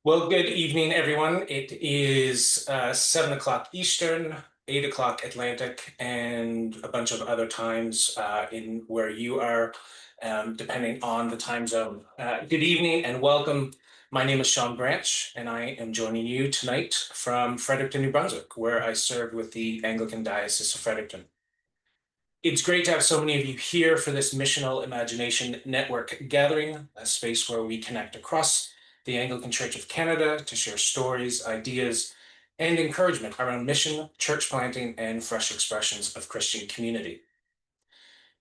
Well, good evening, everyone. It is 7 o'clock Eastern, 8 o'clock Atlantic, and a bunch of other times in where you are, depending on the time zone. Good evening and welcome. My name is Sean Branch, and I am joining you tonight from Fredericton, New Brunswick, where I serve with the Anglican Diocese of Fredericton. It's great to have so many of you here for this Missional Imagination Network gathering, a space where we connect across the Anglican Church of Canada to share stories, ideas, and encouragement around mission, church planting, and fresh expressions of Christian community.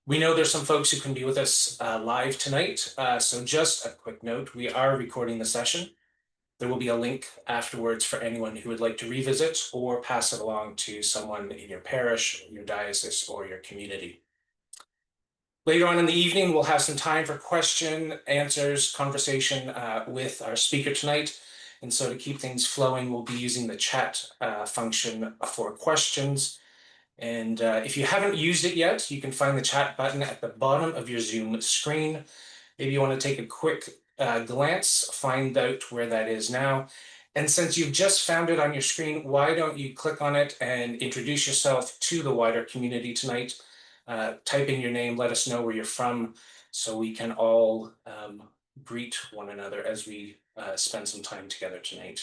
We know there's some folks who can be with us live tonight, so just a quick note, we are recording the session. There will be a link afterwards for anyone who would like to revisit or pass it along to someone in your parish, your diocese, or your community. Later on in the evening, we'll have some time for question, answers, conversation with our speaker tonight. And so to keep things flowing, we'll be using the chat function for questions. And if you haven't used it yet, you can find the chat button at the bottom of your Zoom screen. Maybe you want to take a quick glance, find out where that is now. And since you've just found it on your screen, why don't you click on it and introduce yourself to the wider community tonight? Type in your name, let us know where you're from, so we can all greet one another as we spend some time together tonight.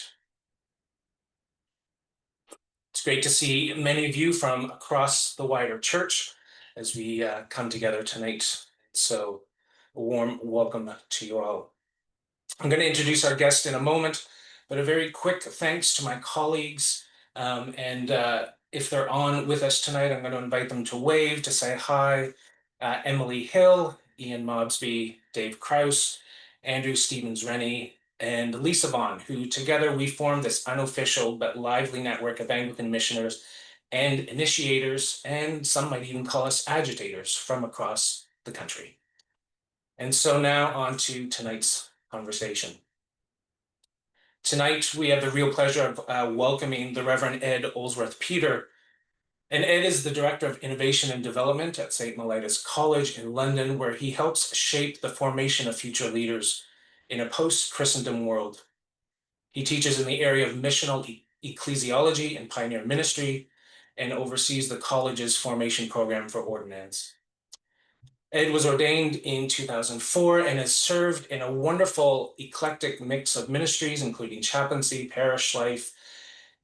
It's great to see many of you from across the wider church as we come together tonight. So a warm welcome to you all. I'm going to introduce our guest in a moment, but a very quick thanks to my colleagues. If they're on with us tonight, I'm going to invite them to wave, to say hi. Emily Hill, Ian Mobsby, Dave Krause, Andrew Stevens-Rennie, and Lisa Vaughn, who together we formed this unofficial but lively network of Anglican missioners and initiators, and some might even call us agitators from across the country. And so now on to tonight's conversation. Tonight, we have the real pleasure of welcoming the Revd Ed Olsworth-Peters. And Ed is the Director of Innovation and Development at St. Mellitus College in London, where he helps shape the formation of future leaders in a post-Christendom world. He teaches in the area of missional ecclesiology and pioneer ministry, and oversees the college's formation program for ordinands. Ed was ordained in 2004 and has served in a wonderful eclectic mix of ministries, including chaplaincy, parish life,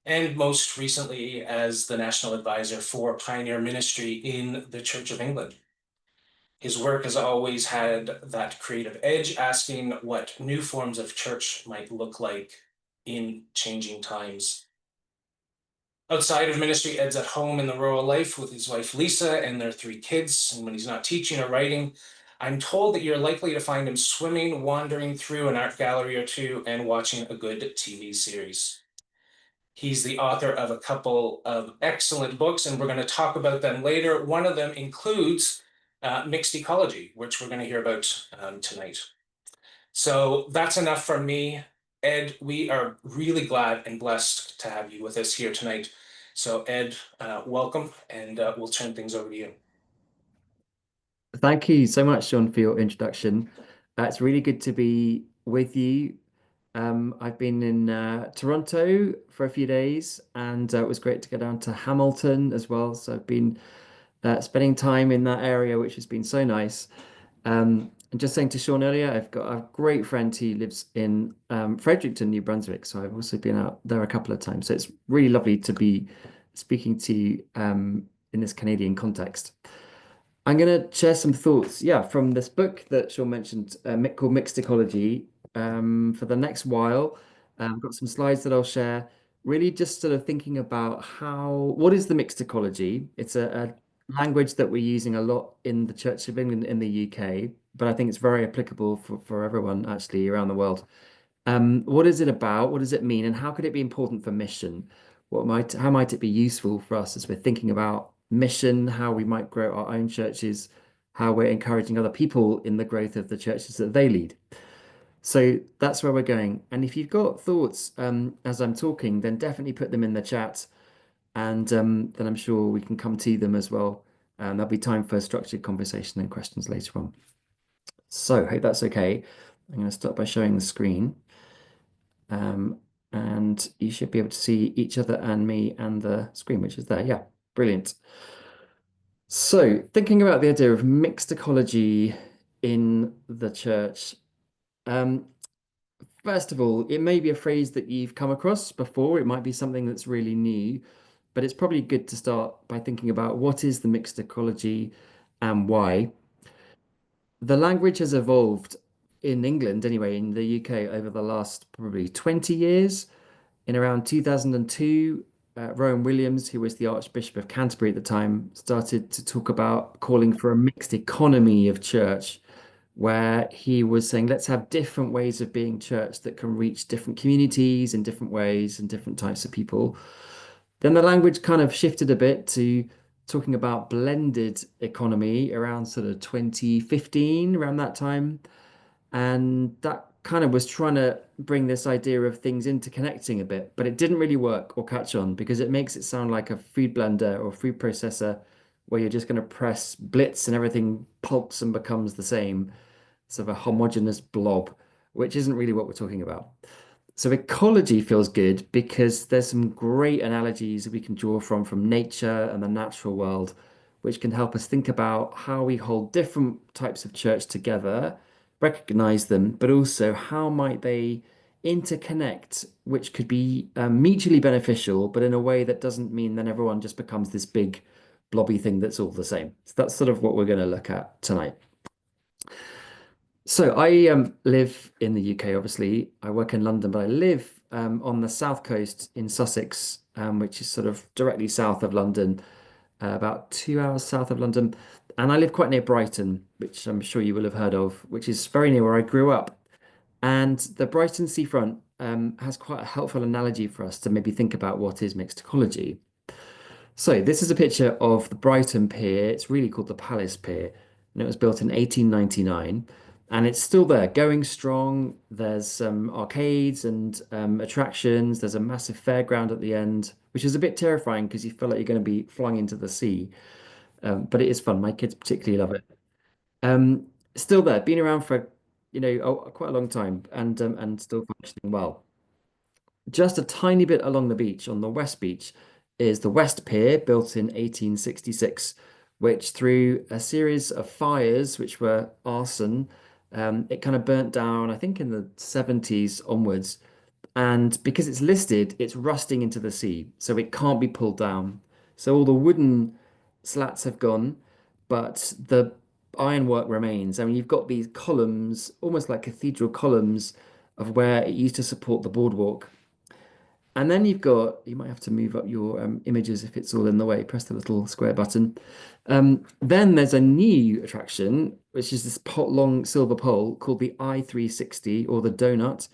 and most recently as the National Advisor for Pioneer Ministry in the Church of England. His work has always had that creative edge, asking what new forms of church might look like in changing times. Outside of ministry, Ed's at home in the rural life with his wife Lisa and their 3 kids. And when he's not teaching or writing, I'm told that you're likely to find him swimming, wandering through an art gallery or two, and watching a good TV series. He's the author of a couple of excellent books, and we're going to talk about them later. One of them includes Mixed Ecology, which we're going to hear about tonight. So that's enough from me. Ed, we are really glad and blessed to have you with us here tonight. So Ed, welcome, and we'll turn things over to you. Thank you so much, Sean, for your introduction. It's really good to be with you. I've been in Toronto for a few days, and it was great to go down to Hamilton as well. So I've been spending time in that area, which has been so nice. And just saying to Sean earlier, I've got a great friend who lives in Fredericton, New Brunswick. So I've also been out there a couple of times. So it's really lovely to be speaking to you in this Canadian context. I'm going to share some thoughts, from this book that Sean mentioned, called Mixed Ecology. For the next while, I've got some slides that I'll share, really just sort of thinking about what is the mixed ecology? It's a language that we're using a lot in the Church of England in the UK, but I think it's very applicable for everyone actually around the world. What is it about? What does it mean? And how could it be important for mission? How might it be useful for us as we're thinking about mission, how we might grow our own churches, how we're encouraging other people in the growth of the churches that they lead? So that's where we're going. And if you've got thoughts as I'm talking, then definitely put them in the chat, and then I'm sure we can come to them as well. And there'll be time for structured conversation and questions later on. So hope that's okay. I'm going to start by showing the screen. Um, and you should be able to see each other and me and the screen, which is there. Yeah, brilliant. So, thinking about the idea of mixed ecology in the church, um, first of all, it may be a phrase that you've come across before. It might be something that's really new, but it's probably good to start by thinking about what is the mixed ecology and why. The language has evolved in England, anyway, in the UK over the last probably 20 years. In around 2002, Rowan Williams, who was the Archbishop of Canterbury at the time, started to talk about calling for a mixed economy of church, where he was saying, let's have different ways of being church that can reach different communities in different ways and different types of people. Then the language kind of shifted a bit to talking about blended economy around sort of 2015, around that time. And that kind of was trying to bring this idea of things interconnecting a bit, but it didn't really work or catch on because it makes it sound like a food blender or food processor where you're just going to press blitz and everything pulps and becomes the same, sort of a homogeneous blob, which isn't really what we're talking about. So ecology feels good because there's some great analogies we can draw from nature and the natural world, which can help us think about how we hold different types of church together, recognize them, but also how might they interconnect, which could be mutually beneficial, but in a way that doesn't mean then everyone just becomes this big blobby thing that's all the same. So that's sort of what we're going to look at tonight. So I live in the UK, obviously. I work in London, but I live on the south coast in Sussex, which is sort of directly south of London, about 2 hours south of London. And I live quite near Brighton, which I'm sure you will have heard of, which is very near where I grew up. And the Brighton seafront has quite a helpful analogy for us to maybe think about what is mixed ecology. So this is a picture of the Brighton Pier. It's really called the Palace Pier, and it was built in 1899, and it's still there, going strong. There's some arcades and attractions. There's a massive fairground at the end, which is a bit terrifying because you feel like you're going to be flung into the sea. But it is fun. My kids particularly love it. Still there, been around for quite a long time, and still functioning well. Just a tiny bit along the beach, on the West Beach, is the West Pier, built in 1866, which through a series of fires, which were arson, it kind of burnt down, I think in the 70s onwards. And because it's listed, it's rusting into the sea, so it can't be pulled down. So all the wooden slats have gone, but the ironwork remains. I mean, you've got these columns, almost like cathedral columns, of where it used to support the boardwalk. And then you might have to move up your images if it's all in the way. Press the little square button. Then there's a new attraction, which is this long silver pole called the I-360 or the donut,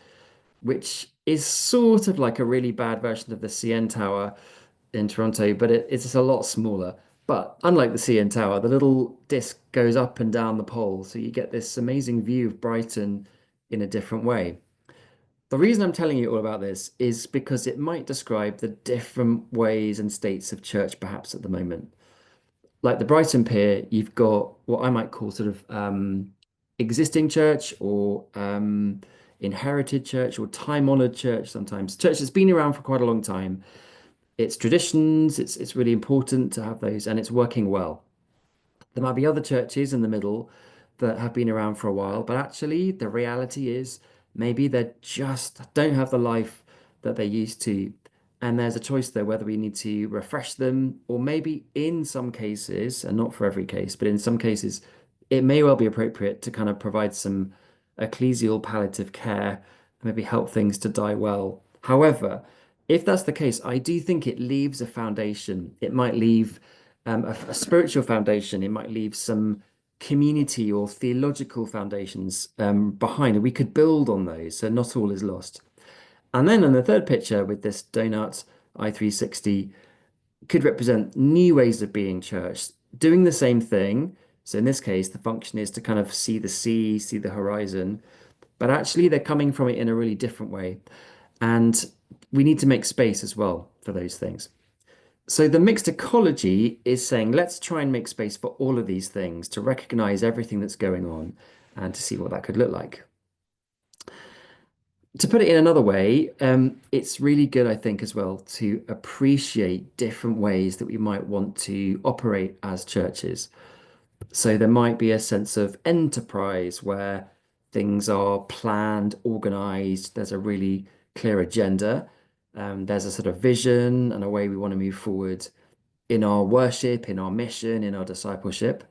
which is sort of like a really bad version of the CN Tower in Toronto, but it's just a lot smaller. But unlike the CN Tower, the little disc goes up and down the pole, so you get this amazing view of Brighton in a different way. The reason I'm telling you all about this is because it might describe the different ways and states of church perhaps at the moment. Like the Brighton Pier, you've got what I might call sort of existing church or inherited church or time-honored church sometimes. Church that's been around for quite a long time. It's traditions, it's really important to have those, and it's working well. There might be other churches in the middle that have been around for a while, but actually, the reality is maybe they just don't have the life that they used to. And there's a choice there whether we need to refresh them, or maybe in some cases, and not for every case, but in some cases, it may well be appropriate to kind of provide some ecclesial palliative care and maybe help things to die well. However, if that's the case, I do think it leaves a foundation. It might leave a spiritual foundation. It might leave some community or theological foundations behind, and we could build on those. So not all is lost. And then in the third picture with this donut I-360 could represent new ways of being church, doing the same thing. So in this case, the function is to kind of see the sea, see the horizon, but actually they're coming from it in a really different way. And we need to make space as well for those things. So the mixed ecology is saying, let's try and make space for all of these things to recognize everything that's going on and to see what that could look like. To put it in another way, it's really good, I think, as well, to appreciate different ways that we might want to operate as churches. So there might be a sense of enterprise where things are planned, organized, there's a really clear agenda, there's a sort of vision and a way we want to move forward in our worship, in our mission, in our discipleship.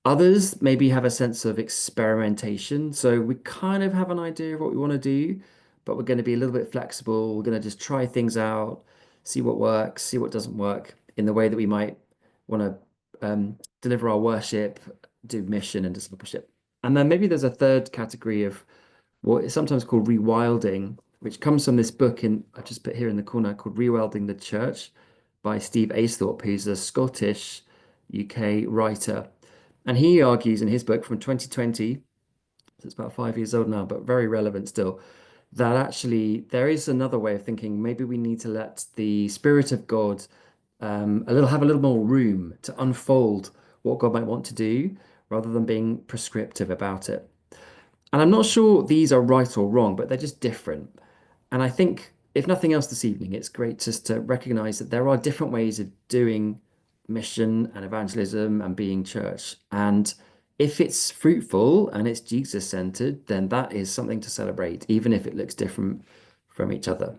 Others maybe have a sense of experimentation. So we kind of have an idea of what we want to do, but we're going to be a little bit flexible. We're going to just try things out, see what works, see what doesn't work in the way that we might want to deliver our worship, do mission and discipleship. And then maybe there's a third category of what is sometimes called rewilding, which comes from this book I just put here in the corner called Rewilding the Church by Steve Aisthorpe, who's a Scottish UK writer. And he argues in his book from 2020, so it's about 5 years old now, but very relevant still, that actually there is another way of thinking. Maybe we need to let the Spirit of God have a little more room to unfold what God might want to do rather than being prescriptive about it. And I'm not sure these are right or wrong, but they're just different. And I think, if nothing else this evening, it's great just to recognize that there are different ways of doing mission and evangelism and being church. And if it's fruitful and it's Jesus-centered, then that is something to celebrate, even if it looks different from each other.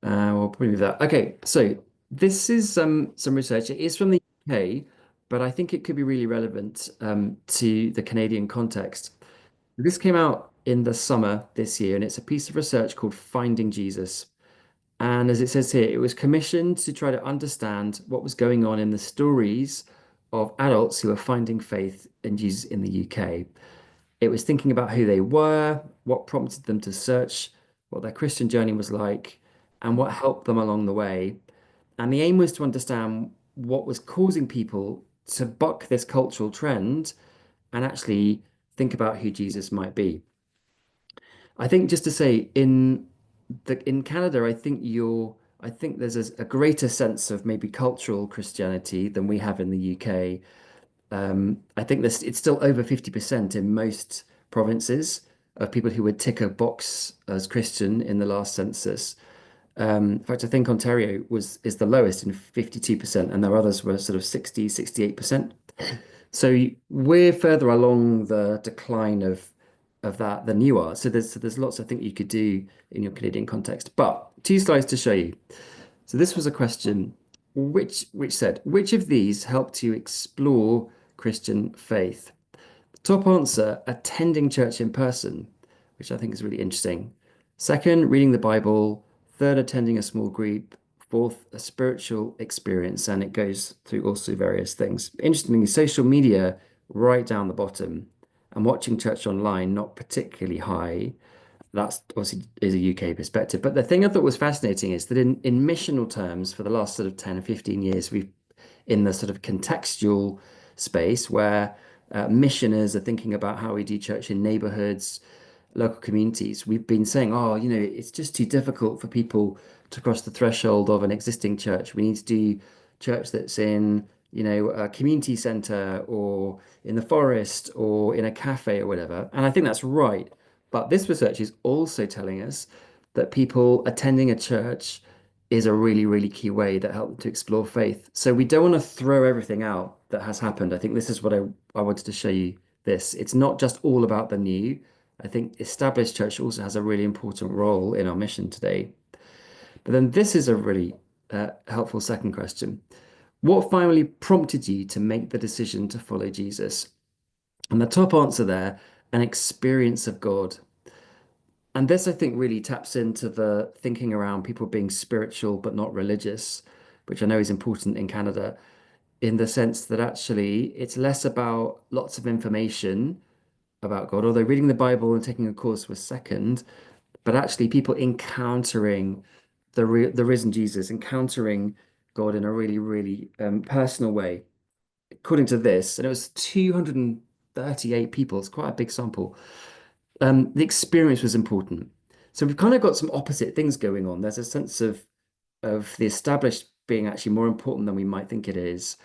We'll probably move that. Okay, so this is some research. It is from the UK, but I think it could be really relevant to the Canadian context. This came out in the summer this year, and it's a piece of research called Finding Jesus. And as it says here, it was commissioned to try to understand what was going on in the stories of adults who are finding faith in Jesus in the UK. It was thinking about who they were, what prompted them to search, what their Christian journey was like, and what helped them along the way. And the aim was to understand what was causing people to buck this cultural trend and actually think about who Jesus might be. I think just to say in Canada, I think there's a greater sense of maybe cultural Christianity than we have in the UK. I think it's still over 50% in most provinces of people who would tick a box as Christian in the last census. In fact, I think Ontario is the lowest in 52%, and there are others were sort of 60, 68%. So we're further along the decline of that than you are. So there's lots I think you could do in your Canadian context. But two slides to show you. So this was a question which said, which of these helped you explore Christian faith? Top answer, attending church in person, which I think is really interesting. Second, reading the Bible. Third, attending a small group. Fourth, a spiritual experience. And it goes through also various things. Interestingly, social media right down the bottom and watching church online, not particularly high. That's obviously is a UK perspective. But the thing I thought was fascinating is that in missional terms, for the last sort of 10 or 15 years, we've in the sort of contextual space where missioners are thinking about how we do church in neighborhoods, local communities. We've been saying, oh, it's just too difficult for people to cross the threshold of an existing church. We need to do church that's in, a community center or in the forest or in a cafe or whatever. And I think that's right. But this research is also telling us that people attending a church is a really, really key way that helps them to explore faith. So we don't want to throw everything out that has happened. I think this is what I wanted to show you this. It's not just all about the new. I think established church also has a really important role in our mission today. But then this is a really helpful second question. What finally prompted you to make the decision to follow Jesus? And the top answer there, an experience of God. And this, I think, really taps into the thinking around people being spiritual but not religious, which I know is important in Canada, in the sense that actually it's less about lots of information about God, although reading the Bible and taking a course was second, but actually people encountering the risen Jesus, encountering God in a really, really personal way. According to this, and it was 238 people, it's quite a big sample. The experience was important. So we've kind of got some opposite things going on. There's a sense of the established being actually more important than we might think it is.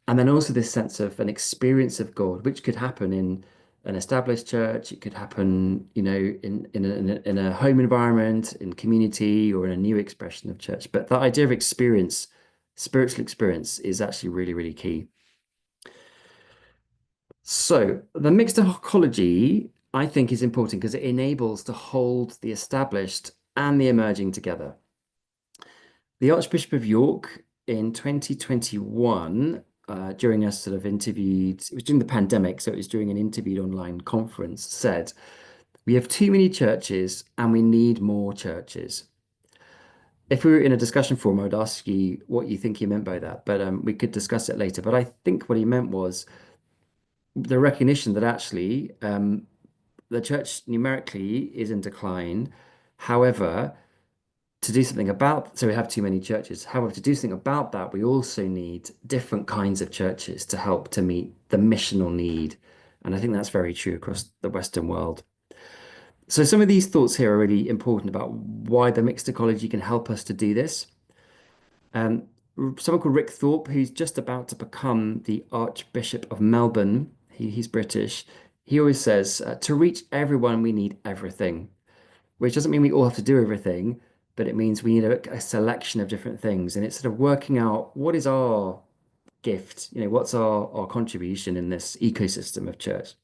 And then also this sense of an experience of God, which could happen in an established church. It could happen, in a home environment, in community, or in a new expression of church. But that idea of experience, spiritual experience, is actually really, really key. So the mixed ecology, I think, is important because it enables to hold the established and the emerging together. The Archbishop of York in 2021, during a sort of interviewed, it was during the pandemic, so it was during an interviewed online conference, said, "We have too many churches and we need more churches." If we were in a discussion forum, I would ask you what you think he meant by that, but we could discuss it later. But I think what he meant was the recognition that actually the church numerically is in decline. However, to do something about, so we have too many churches. However, to do something about that, we also need different kinds of churches to help to meet the missional need. And I think that's very true across the Western world. So some of these thoughts here are really important about why the mixed ecology can help us to do this. Um, Someone called Rick Thorpe, who's just about to become the Archbishop of Melbourne, he's British. He always says, to reach everyone, we need everything, which doesn't mean we all have to do everything, but it means we need a selection of different things. And it's sort of working out what is our gift, what's our contribution in this ecosystem of church.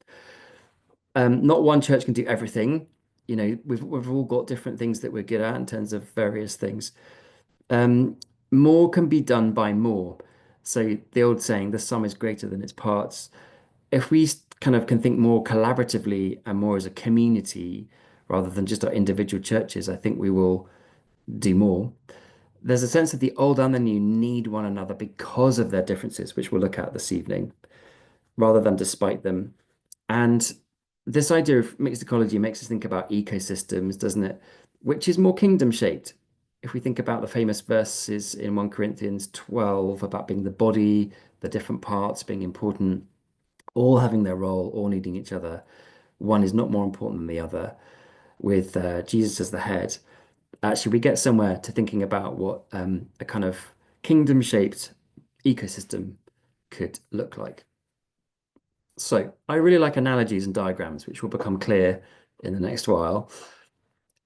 Not one church can do everything. We've all got different things that we're good at in terms of various things. Um, More can be done by more. So the old saying, the sum is greater than its parts. If we kind of can think more collaboratively and more as a community rather than just our individual churches, I think we will do more. There's a sense that the old and the new need one another because of their differences, which we'll look at this evening, rather than despite them. And this idea of mixed ecology makes us think about ecosystems, doesn't it? Which is more kingdom shaped. If we think about the famous verses in 1 Corinthians 12 about being the body, the different parts being important, all having their role, all needing each other. One is not more important than the other, with Jesus as the head. Actually, we get somewhere to thinking about what a kind of kingdom-shaped ecosystem could look like. So I really like analogies and diagrams, which will become clear in the next while.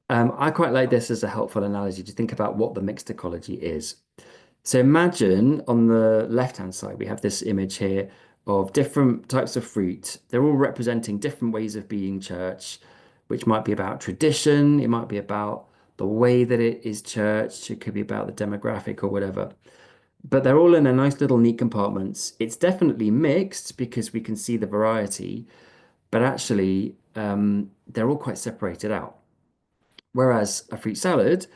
I quite like this as a helpful analogy to think about what the mixed ecology is. So imagine on the left-hand side, we have this image here of different types of fruit. They're all representing different ways of being church, which might be about tradition. It might be about the way that it is church. It could be about the demographic or whatever. But they're all in a nice little neat compartments. It's definitely mixed because we can see the variety, but actually they're all quite separated out. Whereas a fruit salad,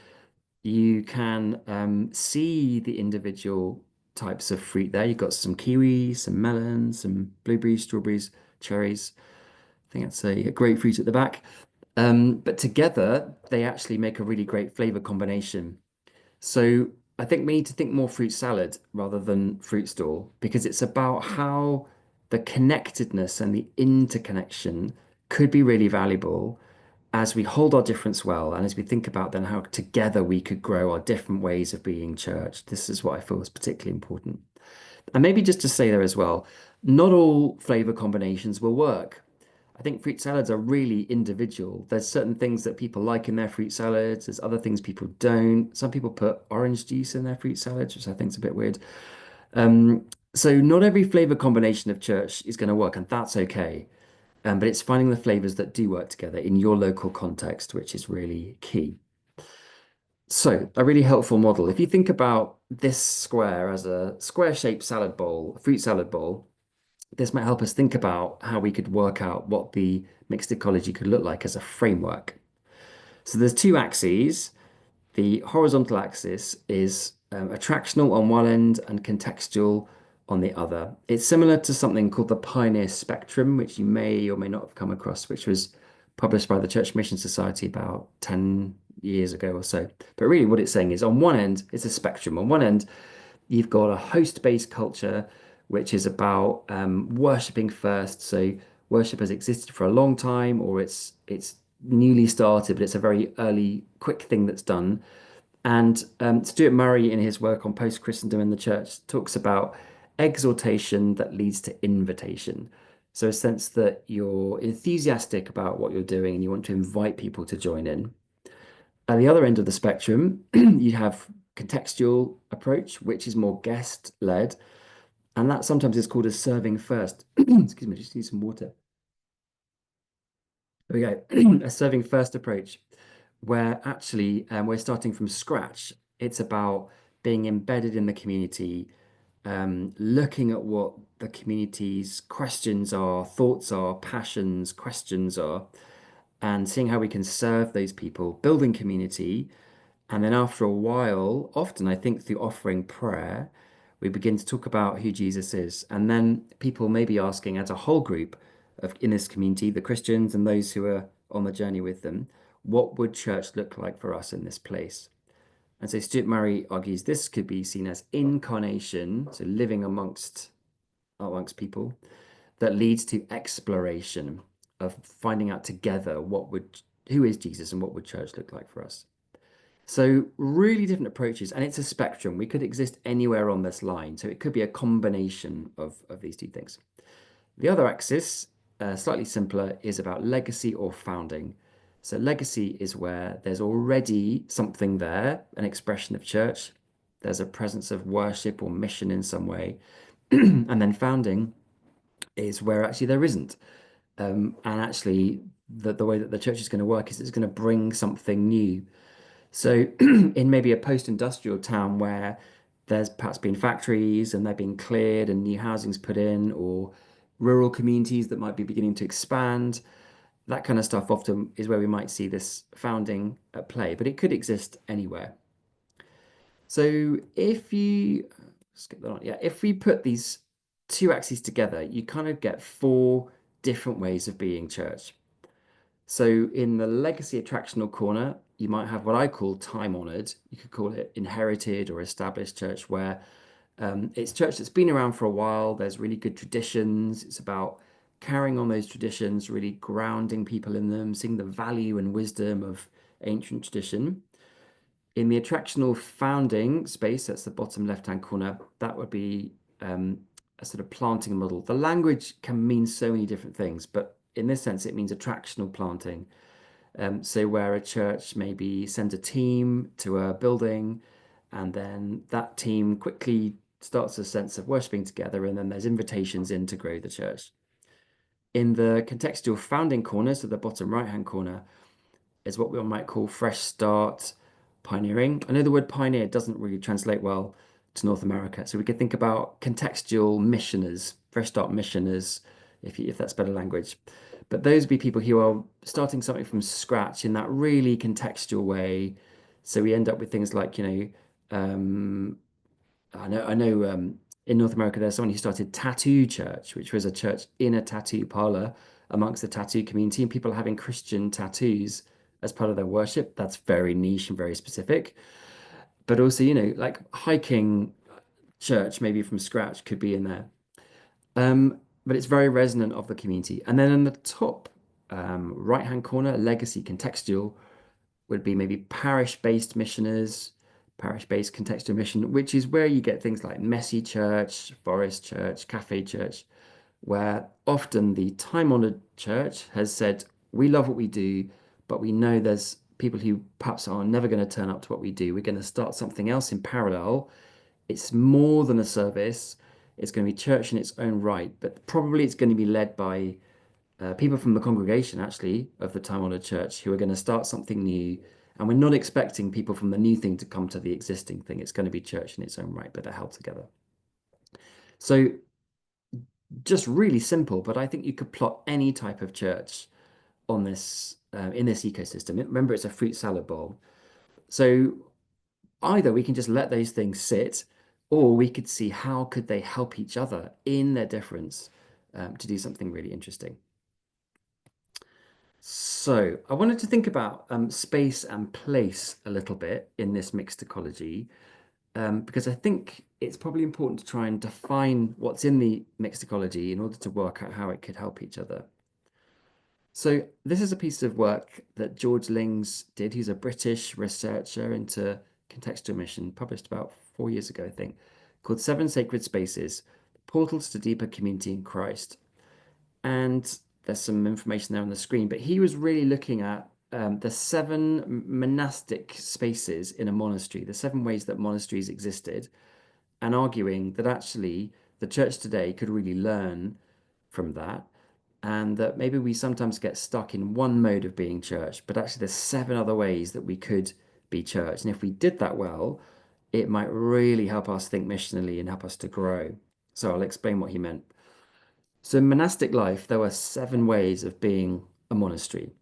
you can see the individual types of fruit there. You've got some kiwis, some melons, some blueberries, strawberries, cherries. I think that's a grapefruit at the back. But together, they actually make a really great flavor combination. So I think we need to think more fruit salad rather than fruit stall because it's about how the connectedness and the interconnection could be really valuable as we hold our difference well and as we think about then how together we could grow our different ways of being church. This is what I feel is particularly important. And maybe just to say there as well, not all flavor combinations will work. I think fruit salads are really individual. There's certain things that people like in their fruit salads. There's other things people don't. Some people put orange juice in their fruit salads, which I think is a bit weird. So not every flavor combination of church is going to work, and that's okay. But it's finding the flavors that do work together in your local context, which is really key. So a really helpful model. If you think about this square as a square-shaped salad bowl, a fruit salad bowl, this might help us think about how we could work out what the mixed ecology could look like as a framework. So there's two axes. The horizontal axis is attractional on one end and contextual on the other. It's similar to something called the Pioneer Spectrum, which you may or may not have come across, which was published by the Church Mission Society about 10 years ago or so. But really, what it's saying is on one end, it's a spectrum. On one end, you've got a host-based culture, which is about worshipping first. So worship has existed for a long time, or it's newly started, but it's a very early, quick thing that's done. And Stuart Murray, in his work on post-Christendom in the church, talks about exhortation that leads to invitation. So a sense that you're enthusiastic about what you're doing and you want to invite people to join in. At the other end of the spectrum, you have contextual approach, which is more guest led, and that sometimes is called a serving first. Excuse me, just need some water. There we go. A serving first approach, where actually we're starting from scratch. It's about being embedded in the community, looking at what the community's questions are, thoughts are, passions, questions are, and seeing how we can serve those people, building community. And then after a while, often I think through offering prayer, we begin to talk about who Jesus is. And then people may be asking, as a whole group of in this community, the Christians and those who are on the journey with them, what would church look like for us in this place? And so Stuart Murray argues this could be seen as incarnation, so living amongst people, that leads to exploration of finding out together who is Jesus and what would church look like for us. So really different approaches, and it's a spectrum. We could exist anywhere on this line. So it could be a combination of these two things. The other axis, slightly simpler, is about legacy or founding. So legacy is where there's already something there, an expression of church. There's a presence of worship or mission in some way. And then founding is where actually there isn't. And actually, the way that the church is going to work is it's going to bring something new. So, in maybe a post-industrial town where there's perhaps been factories and they're being cleared and new housing's put in, or rural communities that might be beginning to expand, that kind of stuff often is where we might see this founding at play, but it could exist anywhere. So, if you skip that on, yeah, if we put these two axes together, you kind of get four different ways of being church. So in the legacy attractional corner, you might have what I call time honored. You could call it inherited or established church, where it's church that's been around for a while. There's really good traditions. It's about carrying on those traditions, really grounding people in them, seeing the value and wisdom of ancient tradition. In the attractional founding space, that's the bottom left-hand corner, that would be a sort of planting model. The language can mean so many different things, but in this sense, it means attractional planting. So where a church maybe sends a team to a building, and then that team quickly starts a sense of worshiping together, and then there's invitations in to grow the church. In the contextual founding corner, so the bottom right-hand corner, is what we might call fresh start pioneering. I know the word pioneer doesn't really translate well to North America, so we could think about contextual missioners, fresh start missioners, if that's better language. But those would be people who are starting something from scratch in that really contextual way. So we end up with things like, I know in North America there's someone who started Tattoo Church, which was a church in a tattoo parlor amongst the tattoo community, and people having Christian tattoos as part of their worship. That's very niche and very specific. But also, like hiking church, maybe from scratch, could be in there. But it's very resonant of the community. And then in the top right-hand corner, legacy contextual would be maybe parish-based missioners, parish-based contextual mission, which is where you get things like messy church, forest church, cafe church, where often the time-honored church has said, we love what we do, but we know there's people who perhaps are never going to turn up to what we do. We're going to start something else in parallel. It's more than a service. It's going to be church in its own right, but probably it's going to be led by people from the congregation, actually, of the time honored church who are going to start something new. And we're not expecting people from the new thing to come to the existing thing. It's going to be church in its own right, but they're held together. So just really simple, but I think you could plot any type of church on this in this ecosystem. Remember, it's a fruit salad bowl. So either we can just let those things sit, or we could see how could they help each other in their difference to do something really interesting. So I wanted to think about space and place a little bit in this mixed ecology, because I think it's probably important to try and define what's in the mixed ecology in order to work out how it could help each other. So this is a piece of work that George Lings did. He's a British researcher into contextual mission, published about 4 years ago, I think, called Seven Sacred Spaces, Portals to Deeper Community in Christ. And there's some information there on the screen, but he was really looking at the seven monastic spaces in a monastery, the seven ways that monasteries existed, and arguing that actually the church today could really learn from that, and that maybe we sometimes get stuck in one mode of being church, but actually there's seven other ways that we could be church. And if we did that well, it might really help us think missionally and help us to grow. So I'll explain what he meant. So in monastic life, there were seven ways of being a monastery.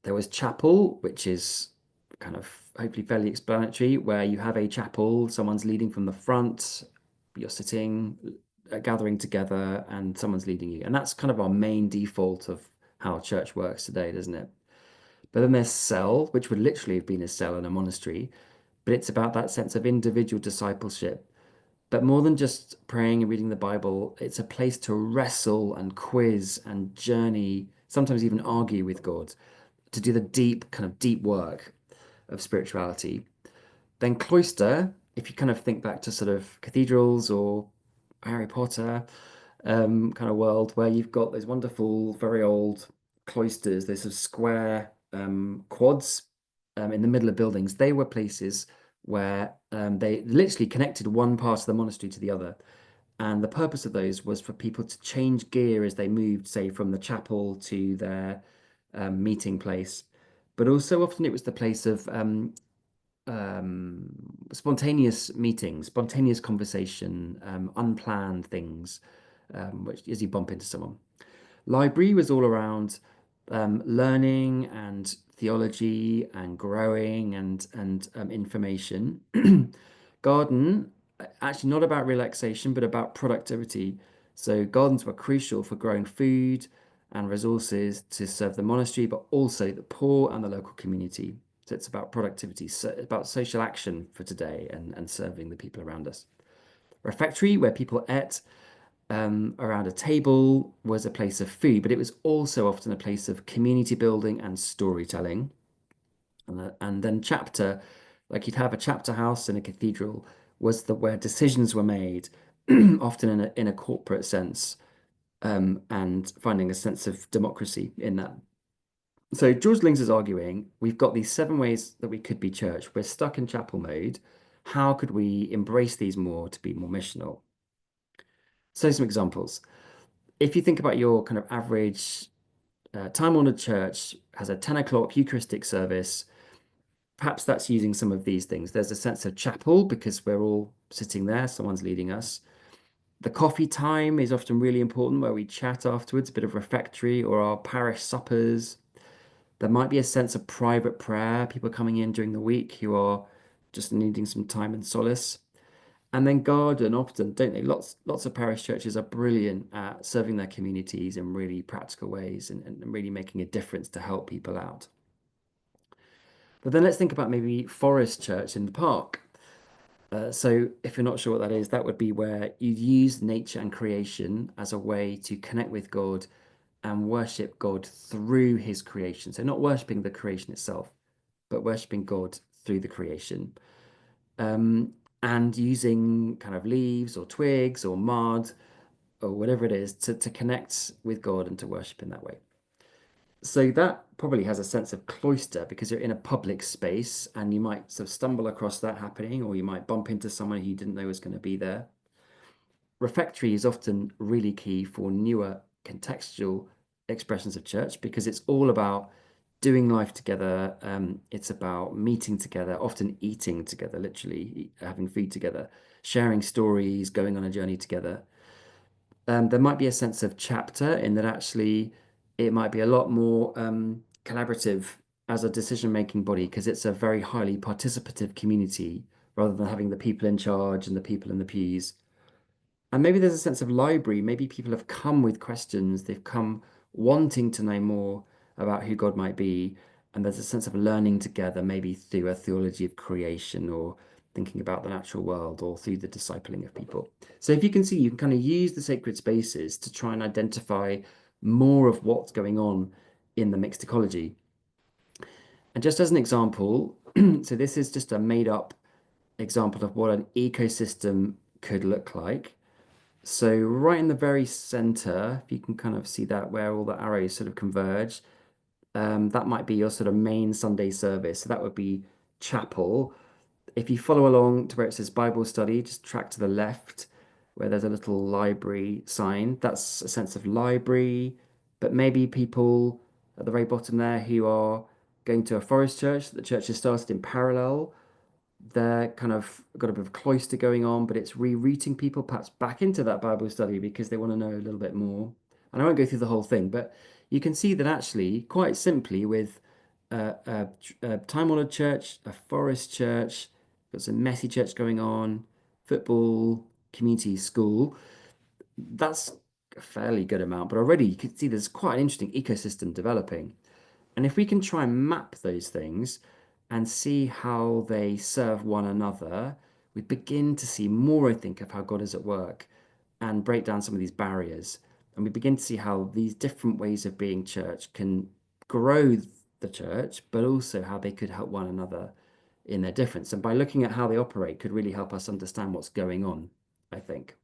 There was chapel, which is kind of hopefully fairly explanatory, where you have a chapel, someone's leading from the front, you're sitting, gathering together, and someone's leading you. And that's kind of our main default of how church works today, doesn't it? But then there's cell, which would literally have been a cell in a monastery, but it's about that sense of individual discipleship. But more than just praying and reading the Bible, it's a place to wrestle and quiz and journey, sometimes even argue with God, to do the deep, kind of deep work of spirituality. Then cloister, if you kind of think back to sort of cathedrals or Harry Potter kind of world, where you've got those wonderful, very old cloisters, those sort of square quads in the middle of buildings. They were places where they literally connected one part of the monastery to the other. And the purpose of those was for people to change gear as they moved, say, from the chapel to their meeting place. But also often it was the place of um, spontaneous meetings, spontaneous conversation, unplanned things, which as you bump into someone. Library was all around learning and theology and growing and information. Garden, actually not about relaxation, but about productivity. So gardens were crucial for growing food and resources to serve the monastery, but also the poor and the local community. So it's about productivity, so about social action for today and serving the people around us. Refectory, where people ate around a table, was a place of food, but it was also often a place of community building and storytelling. And then chapter, like you'd have a chapter house in a cathedral, was the where decisions were made, often in a corporate sense, and finding a sense of democracy in that. So George Lings is arguing we've got these seven ways that we could be church. We're stuck in chapel mode. How could we embrace these more to be more missional? So some examples. If you think about your kind of average time-honored church has a 10 o'clock Eucharistic service, perhaps that's using some of these things. There's a sense of chapel because we're all sitting there, someone's leading us. The coffee time is often really important where we chat afterwards, a bit of refectory or our parish suppers. There might be a sense of private prayer, people coming in during the week who are just needing some time and solace. And then garden often, don't they? Lots of parish churches are brilliant at serving their communities in really practical ways and really making a difference to help people out. But then let's think about maybe forest church in the park. So if you're not sure what that is, that would be where you use nature and creation as a way to connect with God and worship God through his creation. So not worshiping the creation itself, but worshiping God through the creation. Um, and using kind of leaves or twigs or mud or whatever it is to connect with God and to worship in that way. So that probably has a sense of cloister because you're in a public space and you might sort of stumble across that happening, or you might bump into someone who you didn't know was going to be there. Refectory is often really key for newer contextual expressions of church because it's all about doing life together. It's about meeting together, often eating together, literally having food together, sharing stories, going on a journey together. There might be a sense of chapter in that actually it might be a lot more collaborative as a decision-making body because it's a very highly participative community rather than having the people in charge and the people in the pews. And maybe there's a sense of library. Maybe people have come with questions. They've come wanting to know more about who God might be. And there's a sense of learning together, maybe through a theology of creation or thinking about the natural world or through the discipling of people. So if you can see, you can kind of use the sacred spaces to try and identify more of what's going on in the mixed ecology. And just as an example, so this is just a made up example of what an ecosystem could look like. So right in the very center, if you can kind of see that where all the arrows sort of converge, that might be your sort of main Sunday service. So that would be chapel. If you follow along to where it says Bible study, just track to the left where there's a little library sign. That's a sense of library, but maybe people at the very bottom there who are going to a forest church, the church has started in parallel. They're kind of got a bit of cloister going on, but it's rerouting people perhaps back into that Bible study because they want to know a little bit more. And I won't go through the whole thing, but you can see that actually, quite simply, with a time-honored church, a forest church, got some messy church going on, football, community school, that's a fairly good amount. But already you can see there's quite an interesting ecosystem developing. And if we can try and map those things and see how they serve one another, we begin to see more, I think, of how God is at work and break down some of these barriers. And we begin to see how these different ways of being church can grow the church, but also how they could help one another in their difference. And by looking at how they operate, could really help us understand what's going on, I think.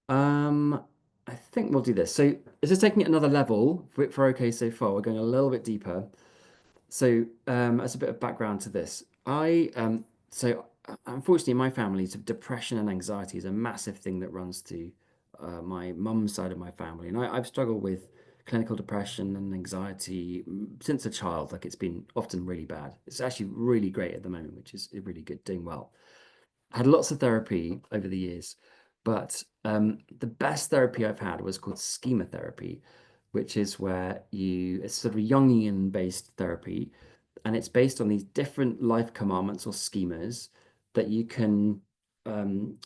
Um, I think we'll do this. So this is taking it another level. If we're okay so far. We're going a little bit deeper. So, as a bit of background to this, unfortunately, in my family, so depression and anxiety is a massive thing that runs through my mum's side of my family, and I've struggled with clinical depression and anxiety since a child. Like it's been often really bad. It's actually really great at the moment, which is really good, doing well. I had lots of therapy over the years, but the best therapy I've had was called schema therapy, which is where it's sort of Jungian based therapy, and it's based on these different life commandments or schemas that you can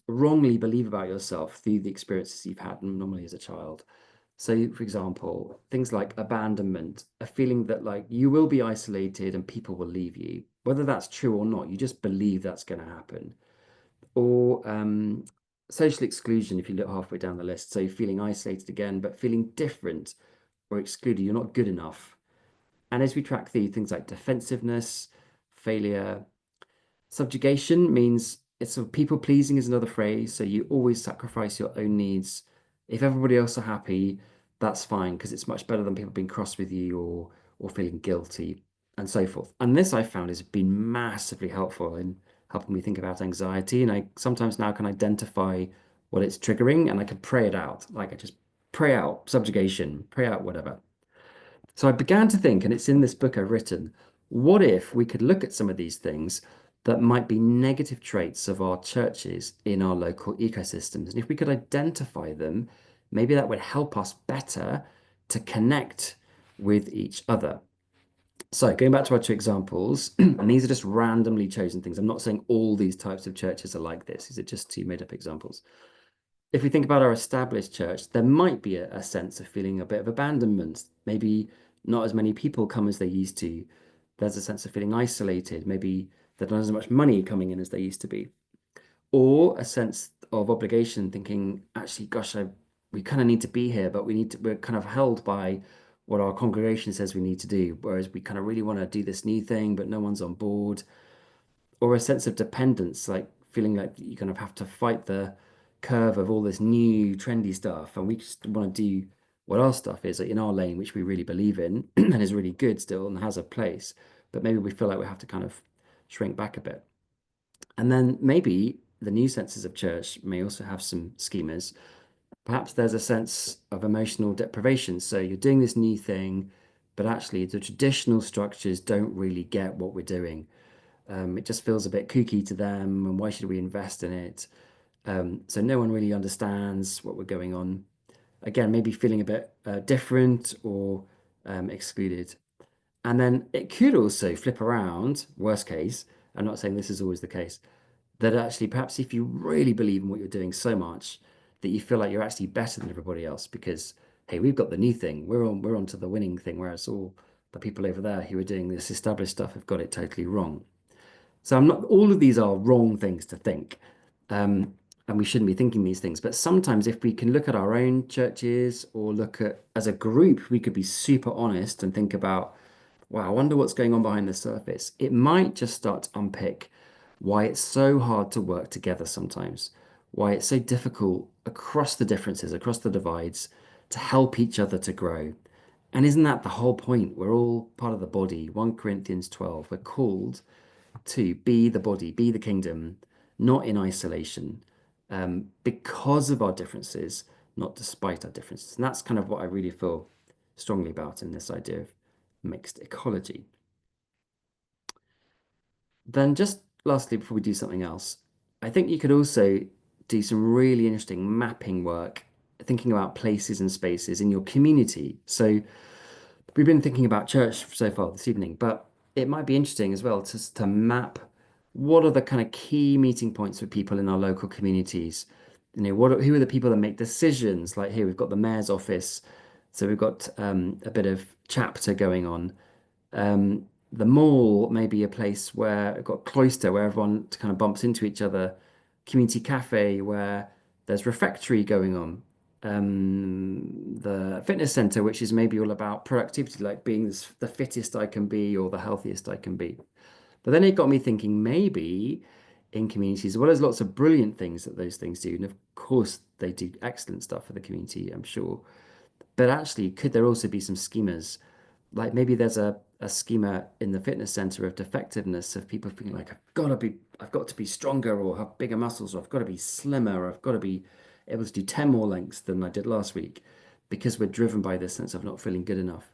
wrongly believe about yourself through the experiences you've had normally as a child. So, for example, things like abandonment, a feeling that like you will be isolated and people will leave you. Whether that's true or not, you just believe that's going to happen. Or social exclusion, if you look halfway down the list. So, feeling isolated again, but feeling different or excluded, you're not good enough. And as we track through things like defensiveness, failure, subjugation means it's sort of people pleasing is another phrase. So you always sacrifice your own needs. If everybody else are happy, that's fine because it's much better than people being cross with you or feeling guilty and so forth. And this I found has been massively helpful in helping me think about anxiety. And I sometimes now can identify what it's triggering and I can pray it out. Like I just pray out subjugation, pray out whatever. So I began to think, and it's in this book I've written, what if we could look at some of these things that might be negative traits of our churches in our local ecosystems? And if we could identify them, maybe that would help us better to connect with each other. So going back to our two examples, and these are just randomly chosen things. I'm not saying all these types of churches are like this. These are just two made up examples. If we think about our established church, there might be a sense of feeling a bit of abandonment. Maybe not as many people come as they used to. There's a sense of feeling isolated. Maybe there's not as much money coming in as there used to be. Or a sense of obligation, thinking, actually, gosh, we kind of need to be here, but we're kind of held by what our congregation says we need to do. Whereas we kind of really want to do this new thing, but no one's on board or a sense of dependence, like feeling like you kind of have to fight the curve of all this new trendy stuff, and we just want to do what our stuff is in our lane, which we really believe in and is really good still and has a place. But maybe we feel like we have to kind of shrink back a bit. And then maybe the new senses of church may also have some schemas. Perhaps there's a sense of emotional deprivation. So you're doing this new thing, but actually the traditional structures don't really get what we're doing. It just feels a bit kooky to them, and why should we invest in it? So no one really understands what we're going on. Again, maybe feeling a bit different or excluded. And then it could also flip around, worst case. I'm not saying this is always the case, that actually perhaps if you really believe in what you're doing so much that you feel like you're actually better than everybody else because hey, we've got the new thing. We're on to the winning thing, whereas all the people over there who are doing this established stuff have got it totally wrong. So I'm not, all of these are wrong things to think. Um, and we shouldn't be thinking these things. But sometimes if we can look at our own churches or look at as a group, we could be super honest and think about, wow, I wonder what's going on behind the surface. It might just start to unpick why it's so hard to work together sometimes, why it's so difficult across the differences, across the divides, to help each other to grow. And isn't that the whole point? We're all part of the body. 1 Corinthians 12. We're called to be the body, be the kingdom, not in isolation, because of our differences, not despite our differences. And that's kind of what I really feel strongly about in this idea of mixed ecology. Then, just lastly, before we do something else, I think you could also do some really interesting mapping work, thinking about places and spaces in your community. So, we've been thinking about church so far this evening, but it might be interesting as well to map what are the kind of key meeting points for people in our local communities. Who are the people that make decisions? Like here, we've got the mayor's office, so we've got a bit of chapter going on. The mall may be a place where we've got cloister where everyone kind of bumps into each other. Community cafe where there's refectory going on. The fitness center, which is maybe all about productivity, like being the fittest I can be or the healthiest I can be. But then it got me thinking maybe in communities, well, there's lots of brilliant things that those things do. And of course, they do excellent stuff for the community, I'm sure. But actually, could there also be some schemas? Like maybe there's a schema in the fitness center of defectiveness of people feeling like I've got to be stronger or have bigger muscles or I've got to be slimmer or I've got to be able to do 10 more lengths than I did last week because we're driven by this sense of not feeling good enough.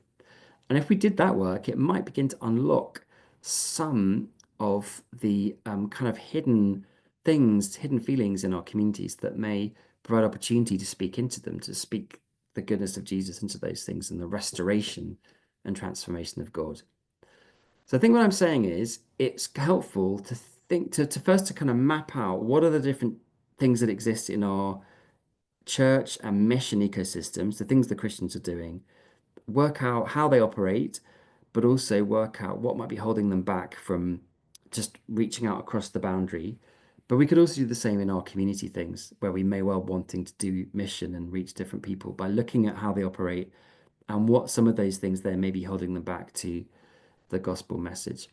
And if we did that work, it might begin to unlock some of the kind of hidden things, hidden feelings in our communities that may provide opportunity to speak into them, to speak the goodness of Jesus into those things and the restoration and transformation of God. So I think what I'm saying is it's helpful to think to first to kind of map out what are the different things that exist in our church and mission ecosystems, the things the Christians are doing, work out how they operate, but also work out what might be holding them back from just reaching out across the boundary. But we could also do the same in our community things, where we may well wanting to do mission and reach different people by looking at how they operate and what some of those things there may be holding them back to the gospel message.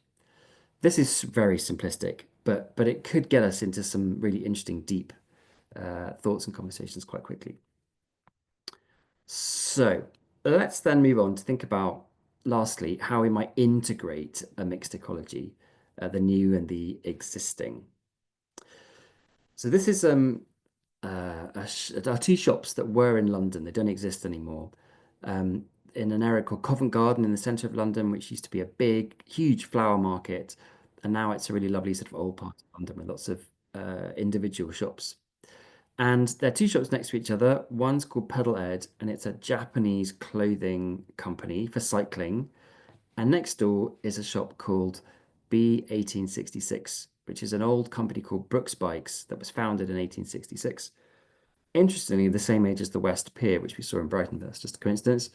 This is very simplistic, but it could get us into some really interesting, deep thoughts and conversations quite quickly. So let's then move on to think about, lastly, how we might integrate a mixed ecology, the new and the existing. So this is our two shops that were in London. They don't exist anymore. Um, in an area called Covent Garden in the centre of London, which used to be a big, huge flower market, and now it's a really lovely sort of old part of London with lots of individual shops. And they're two shops next to each other. One's called Pedal Ed, and it's a Japanese clothing company for cycling. And next door is a shop called B1866, which is an old company called Brooks Bikes that was founded in 1866. Interestingly, the same age as the West Pier, which we saw in Brighton. That's just a coincidence.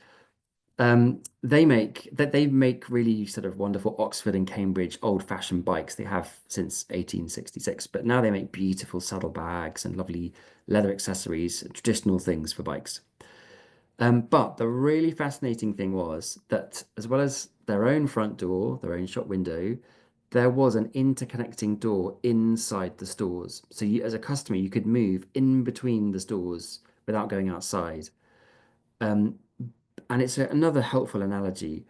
They make really sort of wonderful Oxford and Cambridge old-fashioned bikes. They have since 1866, but now they make beautiful saddlebags and lovely leather accessories, traditional things for bikes. But the really fascinating thing was that as well as their own front door, their own shop window, there was an interconnecting door inside the stores. So you, as a customer, you could move in between the stores without going outside. Um, and it's another helpful analogy.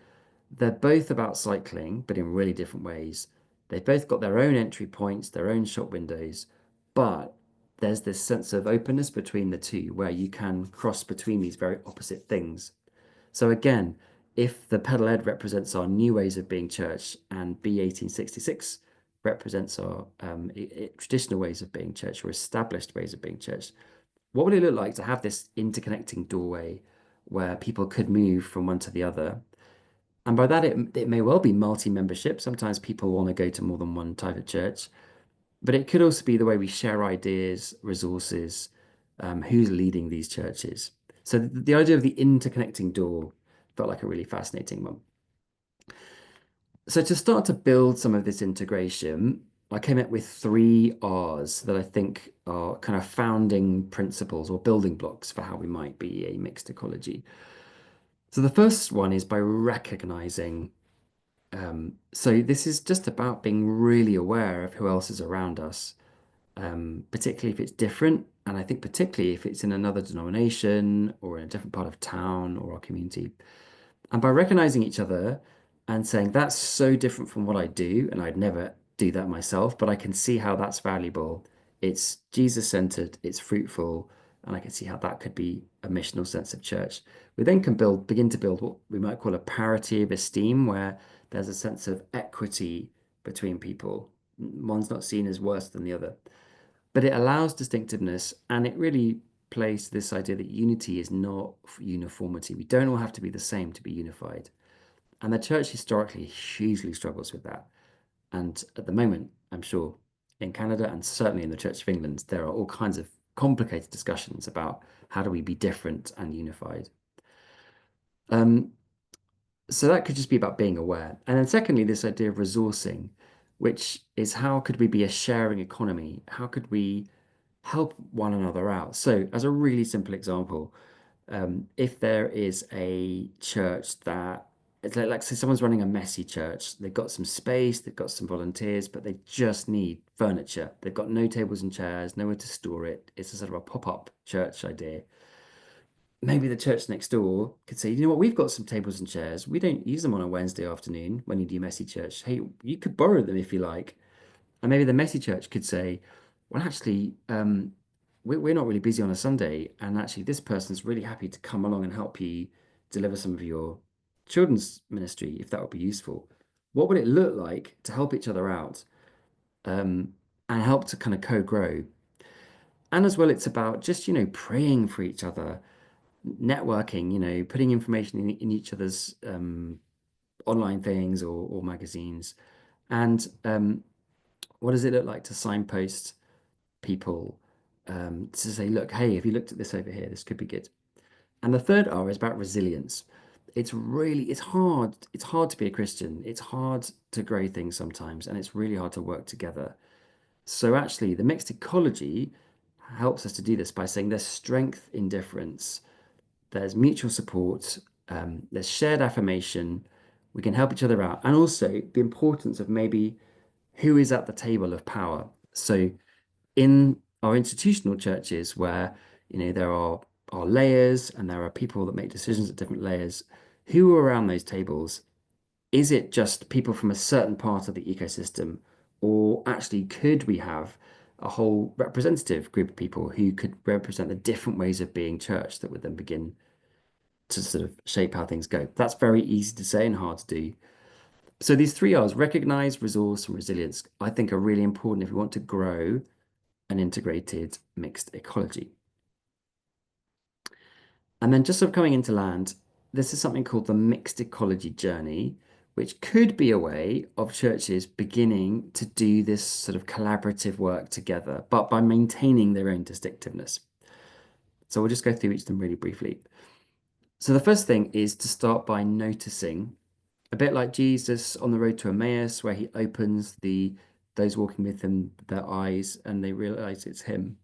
They're both about cycling, but in really different ways. They've both got their own entry points, their own shop windows, but there's this sense of openness between the two where you can cross between these very opposite things. So again, if the pedal ed represents our new ways of being church and B1866 represents our traditional ways of being church or established ways of being church, what would it look like to have this interconnecting doorway where people could move from one to the other? And by that, it may well be multi-membership. Sometimes people want to go to more than one type of church, but it could also be the way we share ideas, resources, who's leading these churches. So the idea of the interconnecting door felt like a really fascinating one. So to start to build some of this integration, I came up with three R's that I think are kind of founding principles or building blocks for how we might be a mixed ecology. So the first one is by recognizing. So this is just about being really aware of who else is around us. particularly if it's different. And I think particularly if it's in another denomination or in a different part of town or our community. And by recognizing each other and saying, that's so different from what I do, and I'd never do that myself, but I can see how that's valuable. It's Jesus-centered, it's fruitful, and I can see how that could be a missional sense of church. We then can begin to build what we might call a parity of esteem, where there's a sense of equity between people. One's not seen as worse than the other. But it allows distinctiveness, and it really plays to this idea that unity is not uniformity. We don't all have to be the same to be unified. And the church historically hugely struggles with that. And at the moment, I'm sure in Canada and certainly in the Church of England, there are all kinds of complicated discussions about how do we be different and unified. Um, so that could just be about being aware. And then secondly, this idea of resourcing, which is how could we be a sharing economy? How could we help one another out? So as a really simple example, if there is a church that it's like say someone's running a messy church, they've got some space, they've got some volunteers, but they just need furniture. They've got no tables and chairs, nowhere to store it. It's a sort of a pop-up church idea. Maybe the church next door could say, you know what, we've got some tables and chairs. We don't use them on a Wednesday afternoon when you do messy church. Hey, you could borrow them if you like. And maybe the messy church could say, well, actually, we're not really busy on a Sunday. And actually, this person's really happy to come along and help you deliver some of your children's ministry, if that would be useful. What would it look like to help each other out um, and help to kind of co-grow? And as well, it's about just, praying for each other, networking, putting information in each other's online things or magazines. And what does it look like to signpost people to say, look, hey, have you looked at this over here? This could be good. And the third R is about resilience. It's hard. It's hard to be a Christian. It's hard to grow things sometimes, and it's really hard to work together. So actually, the mixed ecology helps us to do this by saying there's strength in difference, there's mutual support, there's shared affirmation. We can help each other out, and also the importance of maybe who is at the table of power. So in our institutional churches where there are layers and there are people that make decisions at different layers, who are around those tables? Is it just people from a certain part of the ecosystem, or actually could we have a whole representative group of people who could represent the different ways of being church that would then begin to sort of shape how things go? That's very easy to say and hard to do. So these three R's, recognize, resource, and resilience, I think are really important if we want to grow an integrated mixed ecology. And then just sort of coming into land, this is something called the mixed ecology journey, which could be a way of churches beginning to do this sort of collaborative work together, but by maintaining their own distinctiveness. So we'll just go through each of them really briefly. So the first thing is to start by noticing, a bit like Jesus on the road to Emmaus, where he opens those walking with him their eyes and they realize it's him.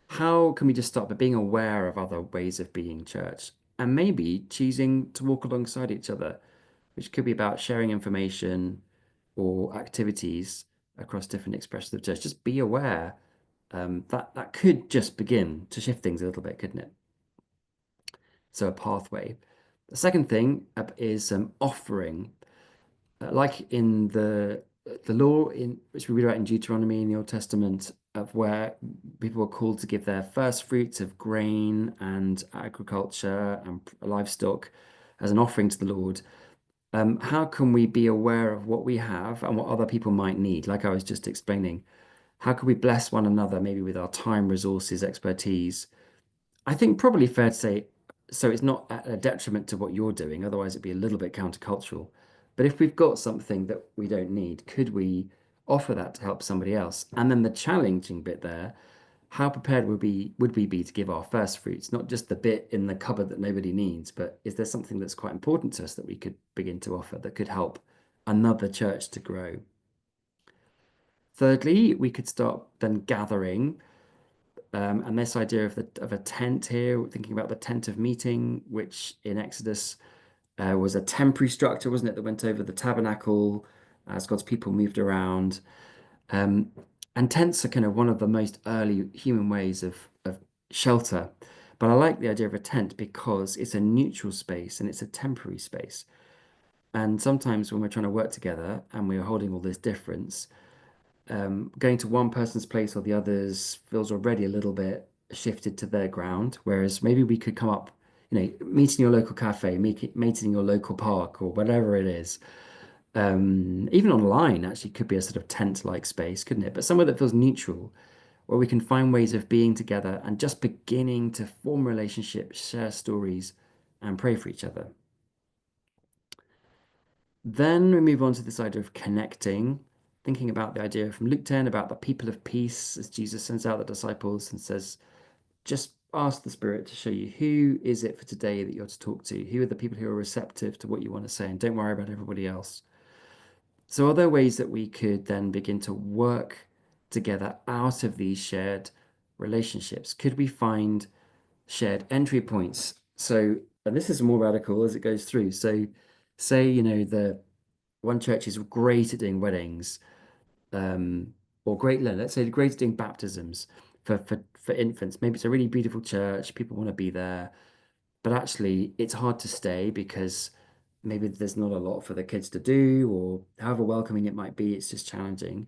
How can we just start by being aware of other ways of being church and maybe choosing to walk alongside each other, which could be about sharing information or activities across different expressions of church. Just be aware that could just begin to shift things a little bit, couldn't it? So a pathway. The second thing is offering, like in the law in which we read about in Deuteronomy in the Old Testament, of where people were called to give their first fruits of grain and agriculture and livestock as an offering to the Lord. How can we be aware of what we have and what other people might need? Like I was just explaining, how can we bless one another, maybe with our time, resources, expertise? I think probably fair to say, so it's not at a detriment to what you're doing, otherwise it'd be a little bit countercultural. But if we've got something that we don't need, could we offer that to help somebody else? And then the challenging bit there, how prepared would we be to give our first fruits, not just the bit in the cupboard that nobody needs, but is there something that's quite important to us that we could begin to offer that could help another church to grow? Thirdly, we could start then gathering and this idea of a tent here, thinking about the tent of meeting, which in Exodus was a temporary structure, wasn't it, that went over the tabernacle as God's people moved around. Um, And tents are kind of one of the most early human ways of shelter. But I like the idea of a tent because it's a neutral space and it's a temporary space. And sometimes when we're trying to work together and we're holding all this difference, going to one person's place or the other's feels already a little bit shifted to their ground. Whereas maybe we could come up, meet in your local cafe, meet in your local park or whatever it is. Even online actually could be a sort of tent-like space, couldn't it? But somewhere that feels neutral, where we can find ways of being together and just beginning to form relationships, share stories, and pray for each other. Then we move on to this idea of connecting, thinking about the idea from Luke 10 about the people of peace as Jesus sends out the disciples and says, just ask the Spirit to show you who is it for today that you're to talk to? Who are the people who are receptive to what you want to say? And don't worry about everybody else. So, are there ways that we could then begin to work together out of these shared relationships? Could we find shared entry points? So, and this is more radical as it goes through. So, say, the one church is great at doing weddings, or great, let's say, great at doing baptisms for infants. Maybe it's a really beautiful church, people want to be there, but actually it's hard to stay because maybe there's not a lot for the kids to do, or however welcoming it might be, it's just challenging.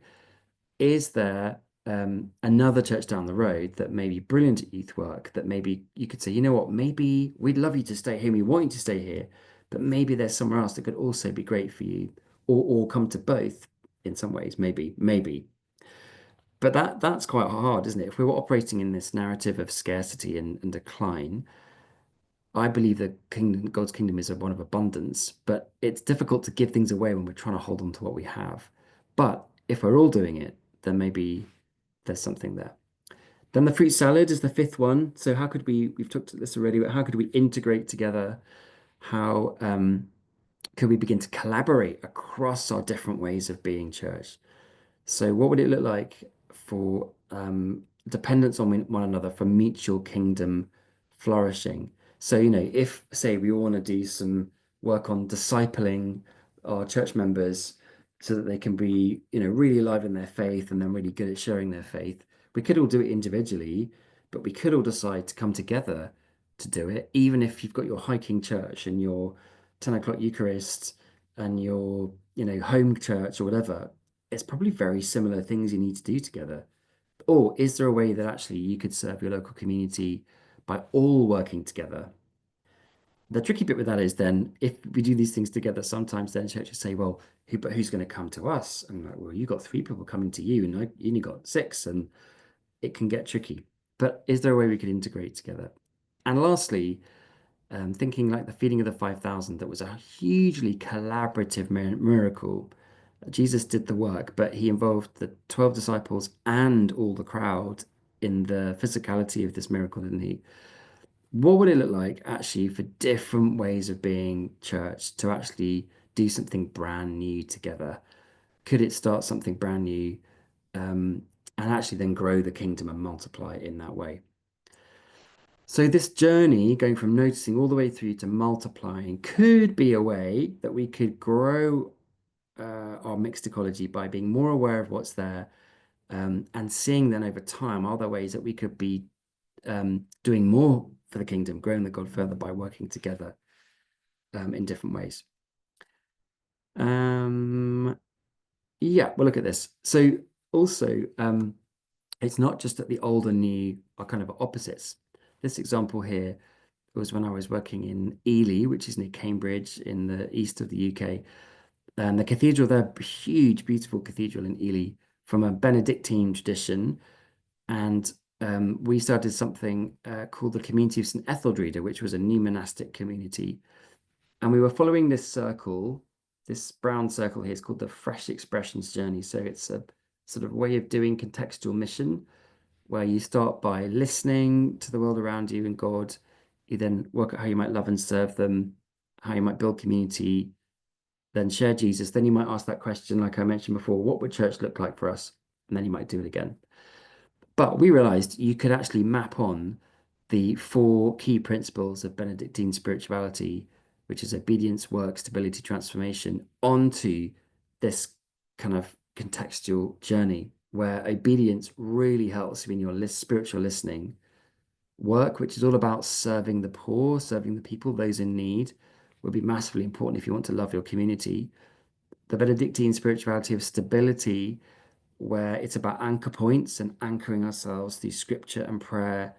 Is there another church down the road that may be brilliant at youth work that maybe you could say, you know what, maybe we'd love you to stay here, we want you to stay here, but maybe there's somewhere else that could also be great for you, or come to both in some ways, maybe. But that's quite hard, isn't it? If we were operating in this narrative of scarcity and decline, I believe that God's kingdom is one of abundance, but it's difficult to give things away when we're trying to hold on to what we have. But if we're all doing it, then maybe there's something there. Then the fruit salad is the fifth one. So how could we've talked about this already, but how could we integrate together? How could we begin to collaborate across our different ways of being church? So, what would it look like for dependence on one another for mutual kingdom flourishing? So, if, say, we all want to do some work on discipling our church members so that they can be, really alive in their faith and then really good at sharing their faith, we could all do it individually, but we could all decide to come together to do it, even if you've got your hiking church and your 10 o'clock Eucharist and your, home church or whatever. It's probably very similar things you need to do together. Or is there a way that actually you could serve your local community by all working together? The tricky bit with that is then if we do these things together, sometimes then churches say, well, but who's going to come to us? And I'm like, well, you got three people coming to you, and you only got six, and it can get tricky. But is there a way we could integrate together? And lastly, thinking like the feeding of the 5,000, that was a hugely collaborative miracle. Jesus did the work, but he involved the 12 disciples and all the crowd in the physicality of this miracle, didn't he? What would it look like actually for different ways of being church to actually do something brand new together? Could it start something brand new, um, and actually then grow the kingdom and multiply it in that way? So this journey, going from noticing all the way through to multiplying, could be a way that we could grow our mixed ecology by being more aware of what's there, and seeing then over time, are there ways that we could be doing more for the kingdom, growing the God further by working together in different ways. Um, yeah, well, look at this. So also, it's not just that the old and new are kind of opposites. This example here was when I was working in Ely, which is near Cambridge in the east of the UK. And the cathedral there, huge, beautiful cathedral in Ely from a Benedictine tradition. And we started something called the Community of St. Etheldreda, which was a new monastic community. And we were following this circle, this brown circle here is called the Fresh Expressions Journey. So it's a sort of way of doing contextual mission where you start by listening to the world around you and God. You then work out how you might love and serve them, how you might build community, then share Jesus. Then you might ask that question, like I mentioned before, what would church look like for us? And then you might do it again. But we realized you could actually map on the four key principles of Benedictine spirituality, which is obedience, work, stability, transformation, onto this kind of contextual journey. where obedience really helps in your spiritual listening. Work, which is all about serving the poor, serving the people, those in need, will be massively important if you want to love your community. The Benedictine spirituality of stability, where it's about anchor points and anchoring ourselves through scripture and prayer,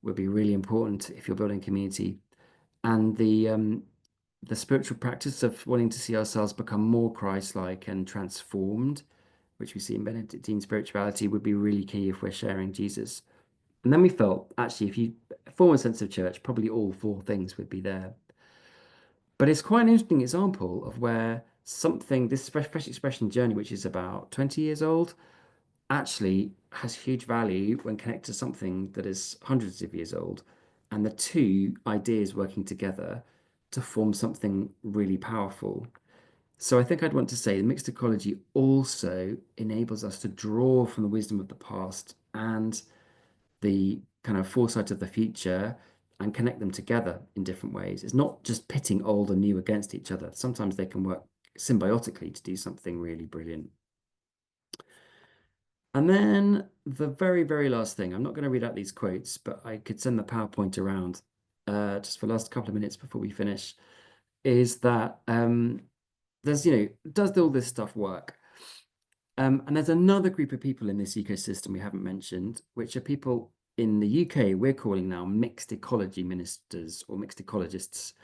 will be really important if you're building community. And the spiritual practice of wanting to see ourselves become more Christ-like and transformed, which we see in Benedictine spirituality, would be really key if we're sharing Jesus. And then we felt actually, if you form a sense of church, probably all four things would be there. But it's quite an interesting example of where something, this fresh expression journey, which is about 20 years old, actually has huge value when connected to something that is hundreds of years old. And the two ideas working together to form something really powerful. So I think I'd want to say the mixed ecology also enables us to draw from the wisdom of the past and the kind of foresight of the future and connect them together in different ways. It's not just pitting old and new against each other. Sometimes they can work symbiotically to do something really brilliant. And then the very, very last thing, I'm not going to read out these quotes, but I could send the PowerPoint around just for the last couple of minutes before we finish, is that there's, does all this stuff work? And there's another group of people in this ecosystem we haven't mentioned, which are people in the UK we're calling now mixed ecology ministers or mixed ecologists.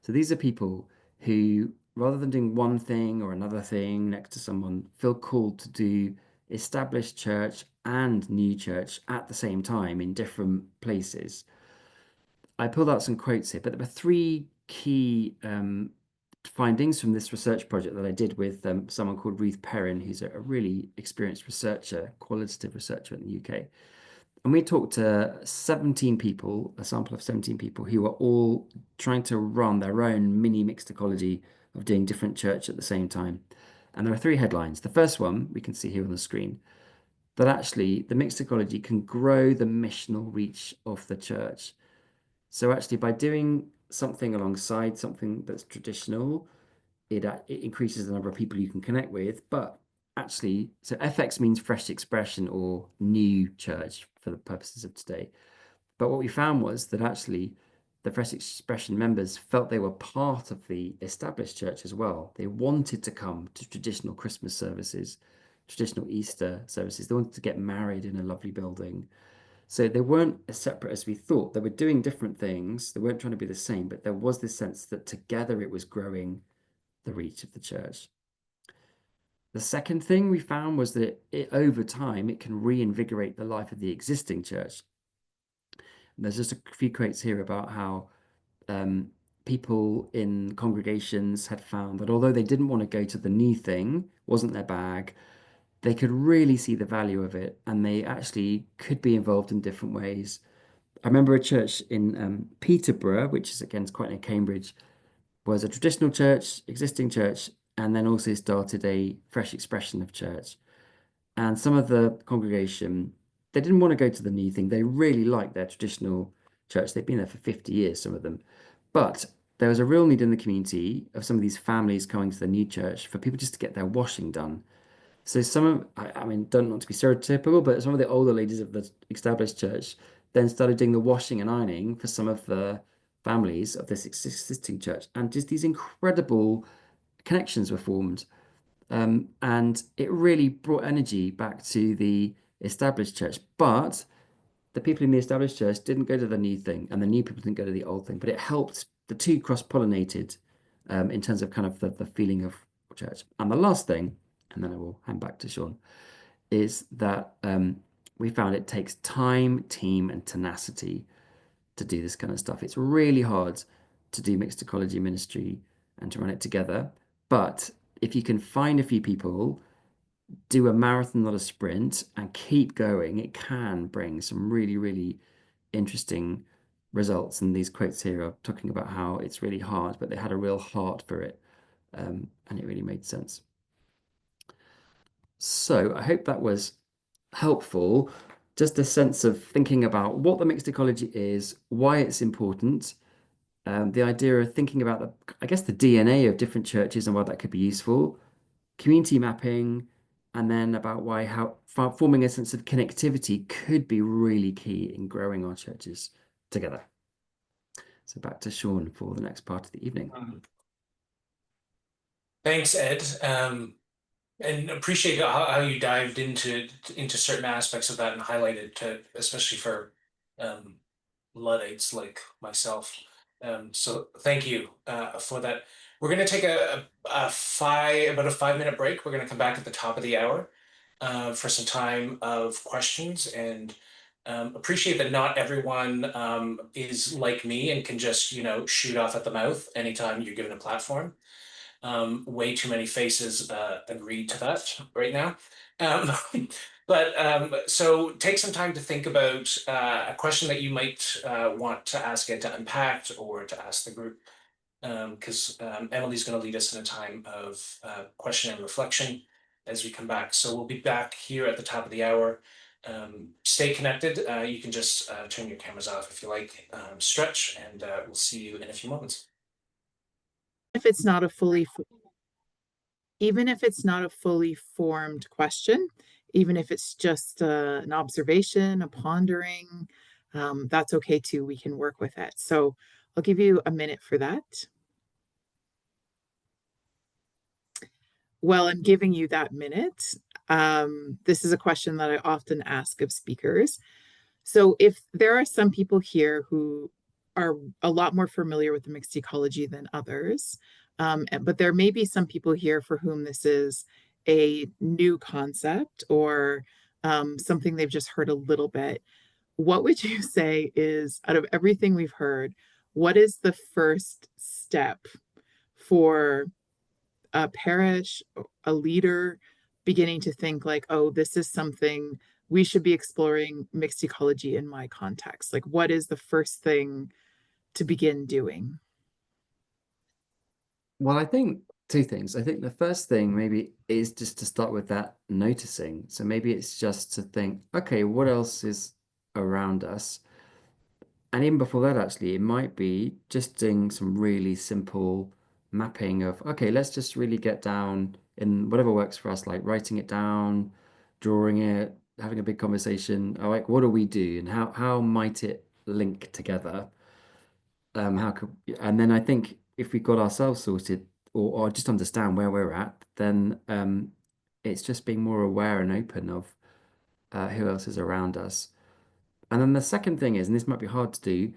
So these are people who, rather than doing one thing or another thing next to someone, feel called to do established church and new church at the same time in different places. I pulled out some quotes here, but there were three key findings from this research project that I did with someone called Ruth Perrin, who's a really experienced researcher, qualitative researcher in the UK. And we talked to 17 people, a sample of 17 people who were all trying to run their own mini mixed ecology of doing different church at the same time. And there are three headlines. The first one we can see here on the screen, that actually the mixed ecology can grow the missional reach of the church. So actually by doing something alongside something that's traditional, it increases the number of people you can connect with. But actually, so FX means fresh expression or new church for the purposes of today. But what we found was that actually the fresh expression members felt they were part of the established church as well. They wanted to come to traditional Christmas services, traditional Easter services. They wanted to get married in a lovely building. So they weren't as separate as we thought. They were doing different things. They weren't trying to be the same, but there was this sense that together it was growing the reach of the church. The second thing we found was that over time, it can reinvigorate the life of the existing church. And there's just a few quotes here about how people in congregations had found that although they didn't want to go to the new thing, wasn't their bag, they could really see the value of it and they actually could be involved in different ways. I remember a church in Peterborough, which is again quite near Cambridge, was a traditional church, existing church, and then also started a fresh expression of church. And some of the congregation, they didn't want to go to the new thing. They really liked their traditional church. They've been there for 50 years, some of them. But there was a real need in the community of some of these families coming to the new church for people just to get their washing done. So some of, I mean, don't want to be stereotypical, but some of the older ladies of the established church then started doing the washing and ironing for some of the families of this existing church. And just these incredible connections were formed. And it really brought energy back to the established church. But the people in the established church didn't go to the new thing, and the new people didn't go to the old thing. But it helped the two cross-pollinated in terms of kind of the feeling of church. And the last thing, and then I will hand back to Sean, is that we found it takes time, team, and tenacity to do this kind of stuff. It's really hard to do mixed ecology ministry and to run it together. But if you can find a few people, do a marathon, not a sprint, and keep going, it can bring some really, really interesting results. And these quotes here are talking about how it's really hard, but they had a real heart for it. And it really made sense. So I hope that was helpful. Just a sense of thinking about what the mixed ecology is, why it's important, the idea of thinking about I guess the DNA of different churches and why that could be useful, community mapping, and then about why how forming a sense of connectivity could be really key in growing our churches together. So back to Sean for the next part of the evening. Thanks, Ed. And appreciate how you dived into certain aspects of that and highlighted to, especially for um, Luddites like myself. So thank you for that. We're going to take about a 5 minute break. We're going to come back at the top of the hour for some time of questions and appreciate that not everyone is like me and can just, shoot off at the mouth anytime you're given a platform. Way too many faces agreed to that right now. Um, so take some time to think about a question that you might want to ask Ed to unpack or to ask the group, because Emily's going to lead us in a time of question and reflection as we come back. So we'll be back here at the top of the hour. Stay connected. You can just turn your cameras off if you like, stretch, and we'll see you in a few moments. If it's not a fully even if it's not a fully formed question, even if it's just an observation, a pondering, that's okay too. We can work with it. So I'll give you a minute for that. Well, I'm giving you that minute. This is a question that I often ask of speakers. So if there are some people here who are a lot more familiar with the mixed ecology than others, but there may be some people here for whom this is a new concept or something they've just heard a little bit. What would you say is, out of everything we've heard, what is the first step for a parish, a leader beginning to think like, oh, this is something we should be exploring mixed ecology in my context? Like, what is the first thing to begin doing? Well, I think two things. I think the first thing maybe is just to start with that noticing. So maybe it's just to think, okay, what else is around us? And even before that, actually, it might be just doing some really simple mapping of, okay, let's just really get down in whatever works for us, like writing it down, drawing it, having a big conversation. Like, what do we do, and how might it link together? How could, and then I think if we got ourselves sorted or just understand where we're at, then it's just being more aware and open of who else is around us. And then the second thing is, and this might be hard to do,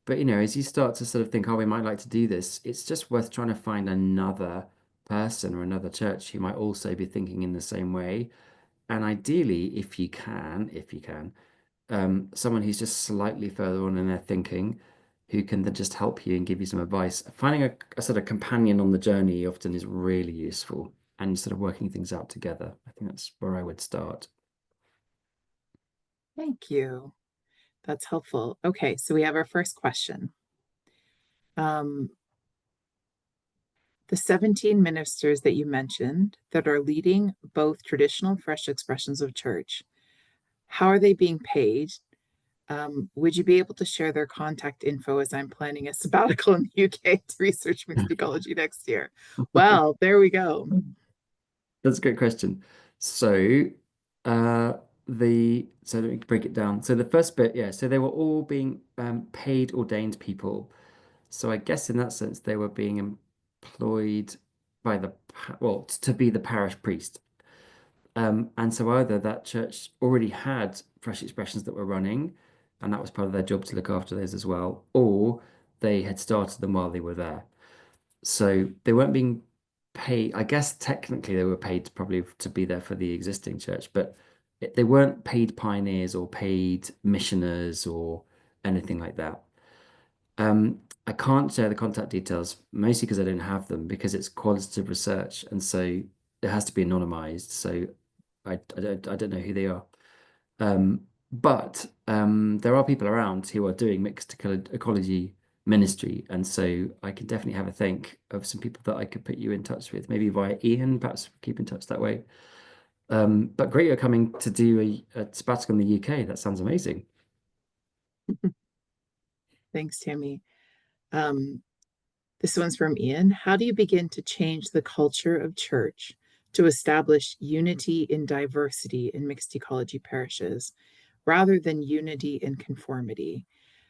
but as you start to sort of think, oh, we might like to do this, it's just worth trying to find another person or another church who might also be thinking in the same way. And ideally, if you can, someone who's just slightly further on in their thinking, who can then just help you and give you some advice. Finding a sort of companion on the journey often is really useful, and sort of working things out together. I think that's where I would start. Thank you. That's helpful. Okay, so we have our first question. Um, the 17 ministers that you mentioned that are leading both traditional and fresh expressions of church, how are they being paid? Would you be able to share their contact info, as I'm planning a sabbatical in the UK to research mixed ecology next year? Well, there we go. That's a great question. So, so let me break it down. So the first bit, yeah, so they were all being paid ordained people. So I guess in that sense they were being employed by well, to be the parish priest. And so either that church already had fresh expressions that were running, and that was part of their job to look after those as well, or they had started them while they were there. So they weren't being paid. I guess technically they were paid probably to be there for the existing church, but they weren't paid pioneers or paid missioners or anything like that. I can't share the contact details, mostly because I don't have them, because it's qualitative research, and so it has to be anonymized. So I don't know who they are. But there are people around who are doing mixed ecology ministry, and so I can definitely have a think of some people that I could put you in touch with, maybe via Ian, perhaps keep in touch that way. But great, you're coming to do a sabbatical in the UK. That sounds amazing. Thanks, Tammy. This one's from Ian. How do you begin to change the culture of church to establish unity in diversity in mixed ecology parishes rather than unity in conformity?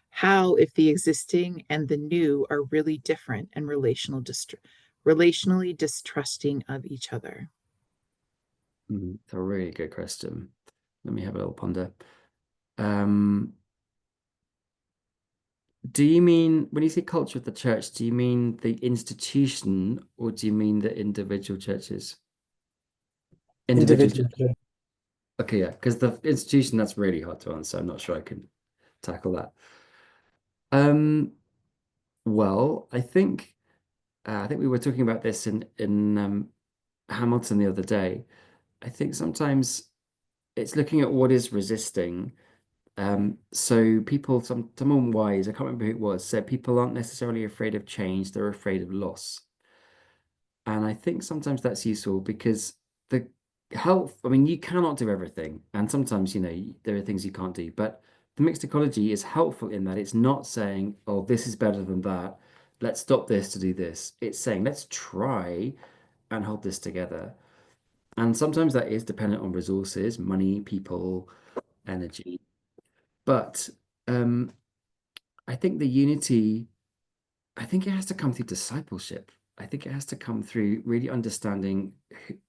How, if the existing and the new are really different and relationally distrusting of each other? It's a really good question. Let me have a little ponder. Um, do you mean, when you say culture of the church, do you mean the institution or do you mean the individual churches? Individual churches. Okay, yeah, because the institution, that's really hard to answer. I'm not sure I can tackle that. Well, I think we were talking about this in Hamilton the other day. I think sometimes it's looking at what is resisting. So people, someone wise, I can't remember who it was, said people aren't necessarily afraid of change, they're afraid of loss. And I think sometimes that's useful because the health, I mean, you cannot do everything. And sometimes, there are things you can't do. But the mixed ecology is helpful in that it's not saying, oh, this is better than that. Let's stop this to do this. It's saying, let's try and hold this together. And sometimes that is dependent on resources, money, people, energy. But I think the unity, I think it has to come through discipleship. I think it has to come through really understanding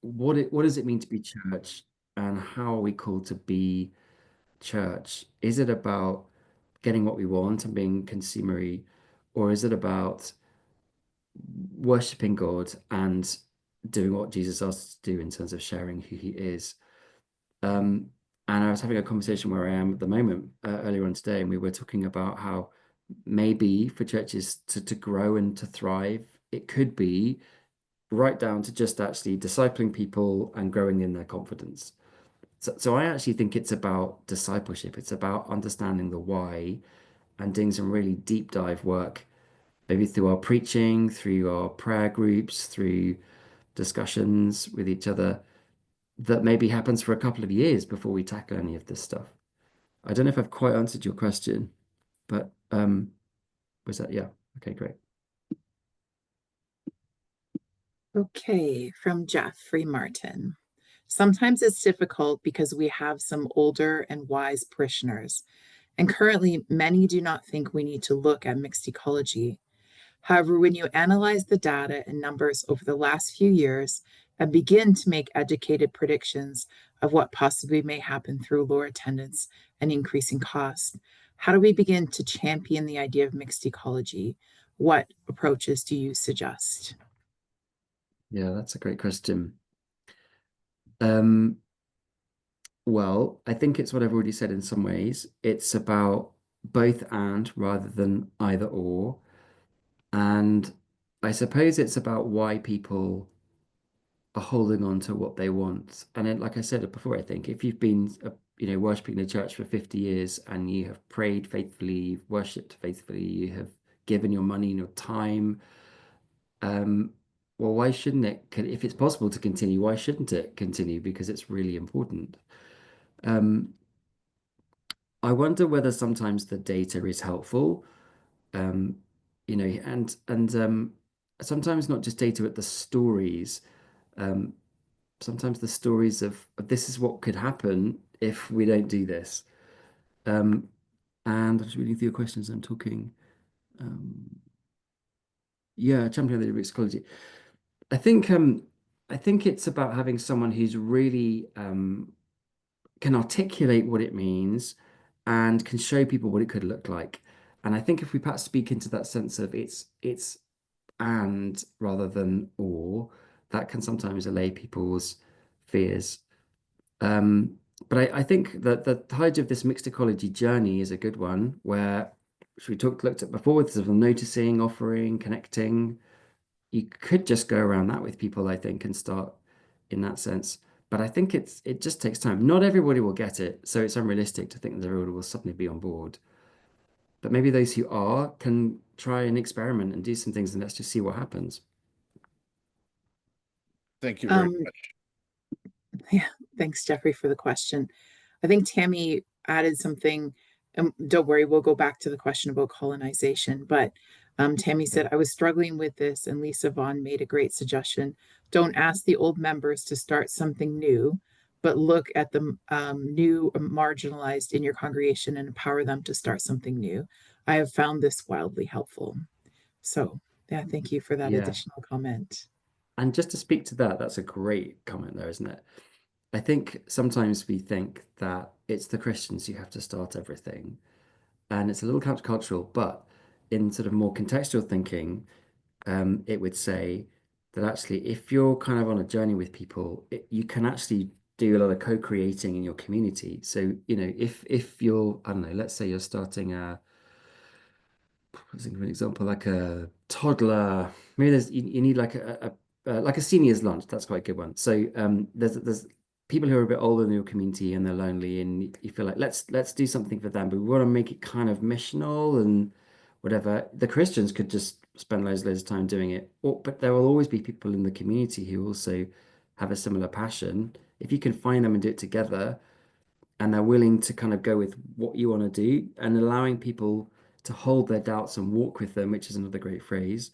what does it mean to be church and how are we called to be church? Is it about getting what we want and being consumery, or is it about worshiping God and doing what Jesus asked us to do in terms of sharing who he is? Um, and I was having a conversation where I am at the moment earlier on today, and we were talking about how maybe for churches to grow and to thrive, it could be right down to just actually discipling people and growing in their confidence. So I actually think it's about discipleship. It's about understanding the why and doing some really deep dive work, maybe through our preaching, through our prayer groups, through discussions with each other that maybe happens for a couple of years before we tackle any of this stuff. I don't know if I've quite answered your question, but was that, yeah. Okay, great. Okay, from Jeffrey Martin. Sometimes it's difficult because we have some older and wise parishioners, and currently many do not think we need to look at mixed ecology. However, when you analyze the data and numbers over the last few years and begin to make educated predictions of what possibly may happen through lower attendance and increasing costs, how do we begin to champion the idea of mixed ecology? What approaches do you suggest? Yeah, that's a great question. Um, well, I think it's what I've already said in some ways. It's about both and rather than either or. And I suppose it's about why people are holding on to what they want. And then, like I said before, I think if you've been, worshiping the church for 50 years and you have prayed faithfully, you've worshipped faithfully, you have given your money and your time, well, why shouldn't if it's possible to continue, why shouldn't it continue? Because it's really important. Um, I wonder whether sometimes the data is helpful, um, and sometimes not just data, but the stories. Um, Sometimes the stories of this is what could happen if we don't do this. And I'm just reading through your questions. I'm talking. Um, yeah, champion of the Revd Ecology. I think I think it's about having someone who's really can articulate what it means and can show people what it could look like. And I think if we perhaps speak into that sense of it's and rather than or, that can sometimes allay people's fears. Um, but I think that the height of this mixed ecology journey is a good one where, which we looked at before, with sort of noticing, offering, connecting. You could just go around that with people, I think, and start in that sense. But I think it just takes time. Not everybody will get it, so it's unrealistic to think that everybody will suddenly be on board. But maybe those who are can try and experiment and do some things, and let's just see what happens. Thank you very Um, much. yeah, thanks, Jeffrey, for the question. I think Tammy added something, and don't worry, we'll go back to the question about colonization, but Tammy said, I was struggling with this, and Lisa Vaughn made a great suggestion. Don't ask the old members to start something new, but look at the new marginalized in your congregation and empower them to start something new. I have found this wildly helpful. So, yeah, thank you for that Yeah. additional comment. And just to speak to that, that's a great comment there, isn't it? I think sometimes we think that it's the Christians who have to start everything, and it's a little countercultural, but in sort of more contextual thinking, it would say that actually, if you're kind of on a journey with people, you can actually do a lot of co-creating in your community. So, if you're, I don't know, let's say you're starting let's think of an example, like a toddler. Maybe you need like like a senior's lunch. That's quite a good one. So there's people who are a bit older in your community and they're lonely, and you feel like let's do something for them, but we want to make it kind of missional and whatever. The Christians could just spend loads of time doing it, but there will always be people in the community who also have a similar passion. If you can find them and do it together, and they're willing to kind of go with what you want to do and allowing people to hold their doubts and walk with them, which is another great phrase.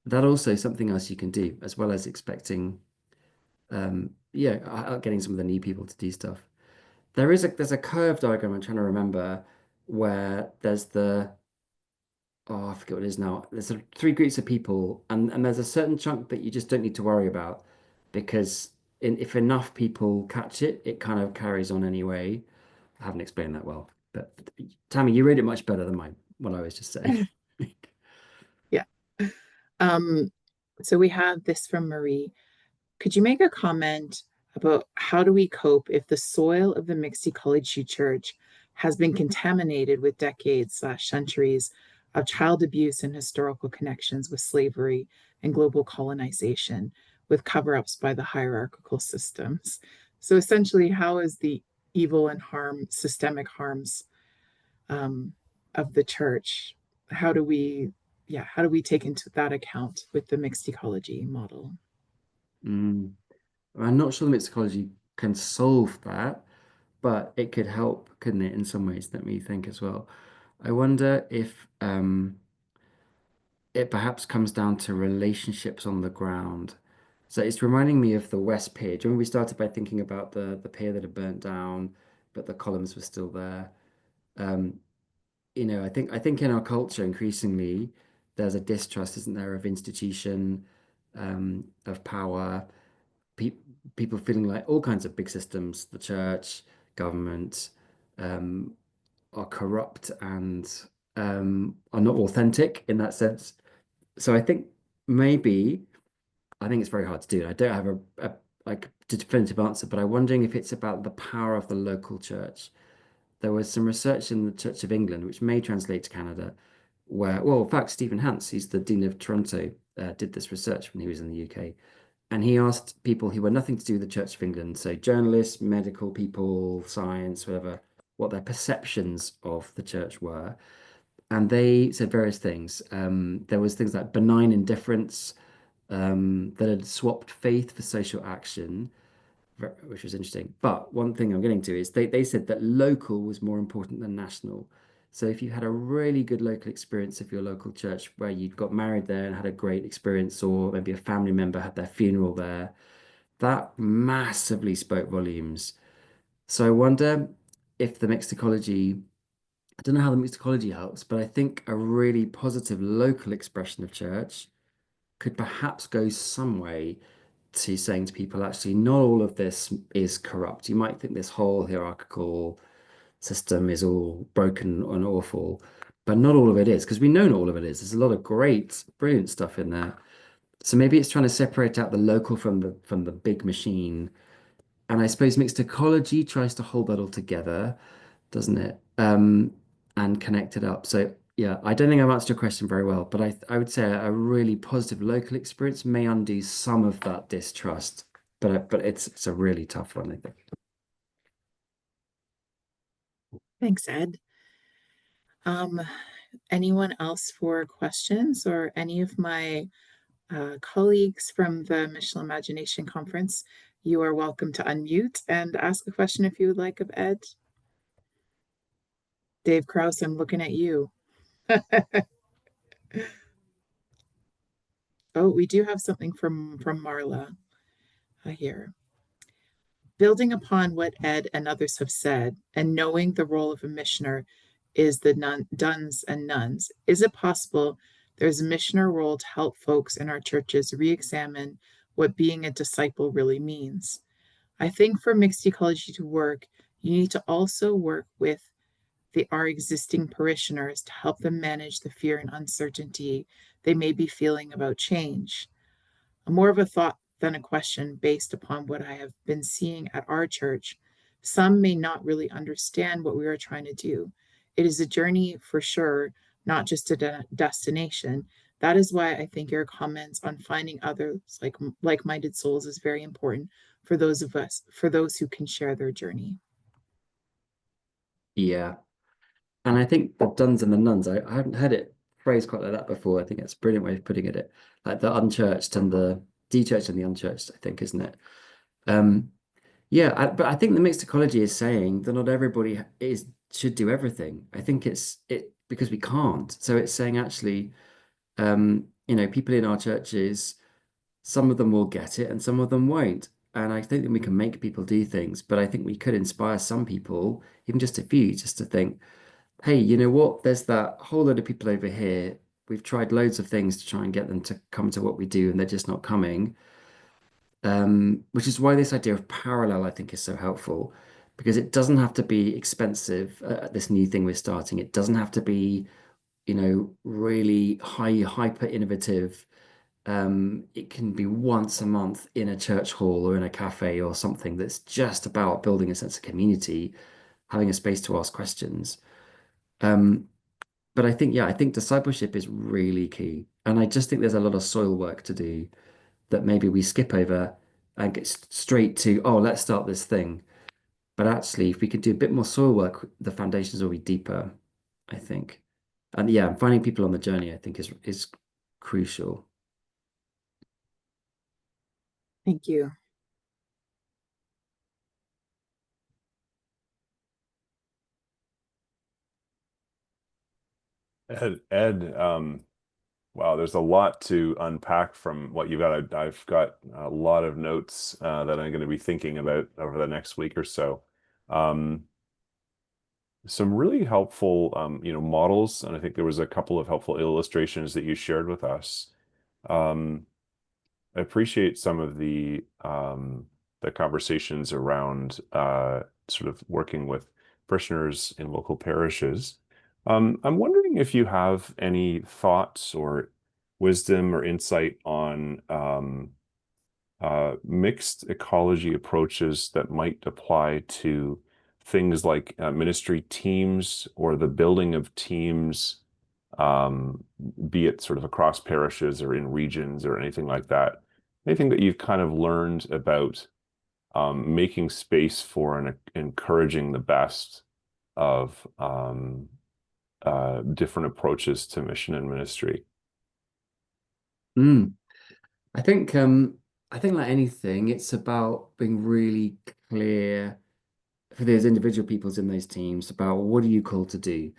That also is something else you can do, as well as expecting, getting some of the new people to do stuff. There's a curve diagram I'm trying to remember where there's I forget what it is now. There's sort of three groups of people, and there's a certain chunk that you just don't need to worry about because if enough people catch it, it kind of carries on anyway. I haven't explained that well, but Tammy, you read it much better than mine, what I was just saying. Yeah. So we have this from Marie. Could you make a comment about how do we cope if the soil of the Mixed Ecology Church has been contaminated with decades/centuries of child abuse and historical connections with slavery and global colonization, with cover-ups by the hierarchical systems? So essentially, how is the evil and systemic harms um, of the church? How do we take into that account with the mixed ecology model? Mm. I'm not sure the mixed ecology can solve that, but it could help, couldn't it, in some ways, let me think as well. I wonder if it perhaps comes down to relationships on the ground. So it's reminding me of the West Pier. Do you remember we started by thinking about the pier that had burnt down, but the columns were still there? Um, I think in our culture increasingly there's a distrust, isn't there, of institution, of power, pe people feeling like all kinds of big systems, the church, government, um, are corrupt and are not authentic in that sense. So maybe I think it's very hard to do. I don't have a like definitive answer, but I'm wondering if it's about the power of the local church. There was some research in the Church of England, which may translate to Canada, in fact, Stephen Hance, he's the Dean of Toronto, did this research when he was in the UK. And he asked people who were nothing to do with the Church of England, so journalists, medical people, science, whatever, what their perceptions of the church were. And they said various things. There was things like benign indifference, that had swapped faith for social action, which was interesting. But one thing I'm getting to is they said that local was more important than national. So if you had a really good local experience of your local church where you got married there and had a great experience, or maybe a family member had their funeral there, that massively spoke volumes. So I wonder if the mixed ecology, I don't know how the mixed ecology helps, but I think a really positive local expression of church could perhaps go some way to saying to people, actually, not all of this is corrupt. You might think this whole hierarchical system is all broken and awful, but not all of it is, because we know not all of it is. There's a lot of great, brilliant stuff in there. So maybe it's trying to separate out the local from the big machine. And I suppose mixed ecology tries to hold that all together, doesn't it? And connect it up. So yeah, I don't think I've answered your question very well, but I would say a really positive local experience may undo some of that distrust. But it's a really tough one, I think. Thanks, Ed. Anyone else for questions, or any of my colleagues from the Missional Imagination Conference? You are welcome to unmute and ask a question if you would like of Ed. Dave Krause, I'm looking at you. Oh, we do have something from Marla here. Building upon what Ed and others have said, and knowing the role of a missioner is the duns and nuns, is it possible there's a missioner role to help folks in our churches re-examine what being a disciple really means? I think for mixed ecology to work, you need to also work with our existing parishioners to help them manage the fear and uncertainty they may be feeling about change. More of a thought than a question based upon what I have been seeing at our church. Some may not really understand what we are trying to do. It is a journey for sure, not just a destination. That is why I think your comments on finding others like-minded souls is very important for those who can share their journey. Yeah. And I think the duns and the nuns, I haven't heard it phrased quite like that before. I think it's a brilliant way of putting it. Like the unchurched and the de-churched and the unchurched, I think, isn't it? Um, yeah, but I think the mixed ecology is saying that not everybody should do everything. I think it's because we can't. So it's saying actually, people in our churches, some of them will get it and some of them won't. And I don't think we can make people do things, but I think we could inspire some people, even just a few, just to think, hey, you know what? There's that whole load of people over here. We've tried loads of things to try and get them to come to what we do, and they're just not coming. Which is why this idea of parallel, I think, is so helpful because it doesn't have to be expensive, this new thing we're starting. It doesn't have to be, really hyper innovative. It can be once a month in a church hall or in a cafe or something that's just about building a sense of community, having a space to ask questions. Um, but I think discipleship is really key. And I just think there's a lot of soil work to do that maybe we skip over and get straight to, oh, let's start this thing. But actually, if we could do a bit more soil work, the foundations will be deeper, I think. And yeah, finding people on the journey, I think, is crucial. Thank you. Ed, wow, there's a lot to unpack from what you've got. I've got a lot of notes that I'm going to be thinking about over the next week or so. Um, some really helpful, models, and I think there was a couple of helpful illustrations that you shared with us. Um, I appreciate some of the conversations around sort of working with parishioners in local parishes. I'm wondering if you have any thoughts or wisdom or insight on mixed ecology approaches that might apply to things like ministry teams or the building of teams, um, be it sort of across parishes or in regions or anything like that. Anything that you've kind of learned about making space for and encouraging the best of different approaches to mission and ministry. Mm. I think like anything, it's about being really clear for those individual peoples in those teams about what are you called to do?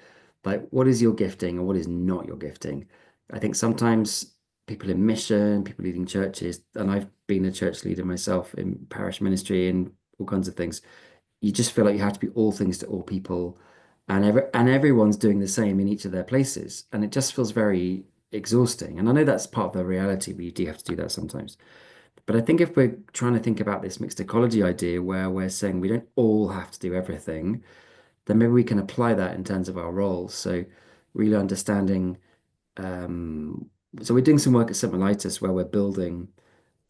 Like what is your gifting and what is not your gifting? I think sometimes people in mission, people leading churches, and I've been a church leader myself in parish ministry and all kinds of things. You just feel like you have to be all things to all people, and everyone's doing the same in each of their places, and it just feels very exhausting. And I know that's part of the reality, but you do have to do that sometimes. But I think if we're trying to think about this mixed ecology idea where we're saying we don't all have to do everything, then maybe we can apply that in terms of our roles. So really understanding, um, so we're doing some work at St. Mellitus where we're building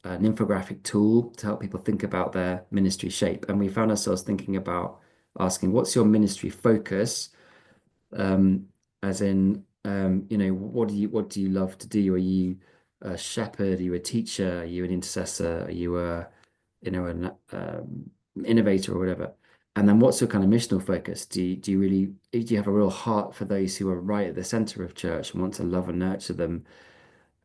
an infographic tool to help people think about their ministry shape. And we found ourselves thinking about asking, what's your ministry focus? Um, as in, what do you love to do? Are you a shepherd? Are you a teacher? Are you an intercessor? Are you an innovator or whatever? And then what's your kind of missional focus? Do you have a real heart for those who are right at the center of church and want to love and nurture them?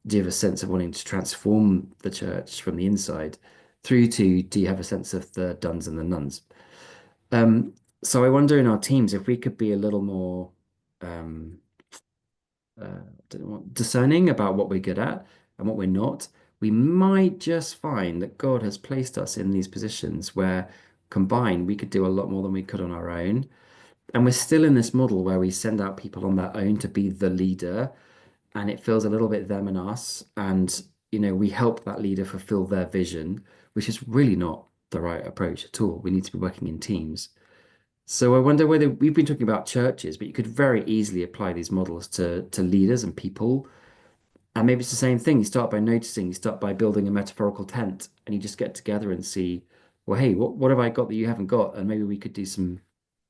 Do you have a sense of wanting to transform the church from the inside through to do you have a sense of the duns and the nuns? So I wonder in our teams if we could be a little more um, don't know discerning about what we're good at and what we're not, we might just find that God has placed us in these positions where combined we could do a lot more than we could on our own. And we're still in this model where we send out people on their own to be the leader, and it feels a little bit them and us. And, we help that leader fulfill their vision, which is really not the right approach at all. We need to be working in teams. So I wonder whether we've been talking about churches, but you could very easily apply these models to leaders and people. And maybe it's the same thing. You start by noticing, you start by building a metaphorical tent, and you just get together and see, well, hey, what have I got that you haven't got? And maybe we could do some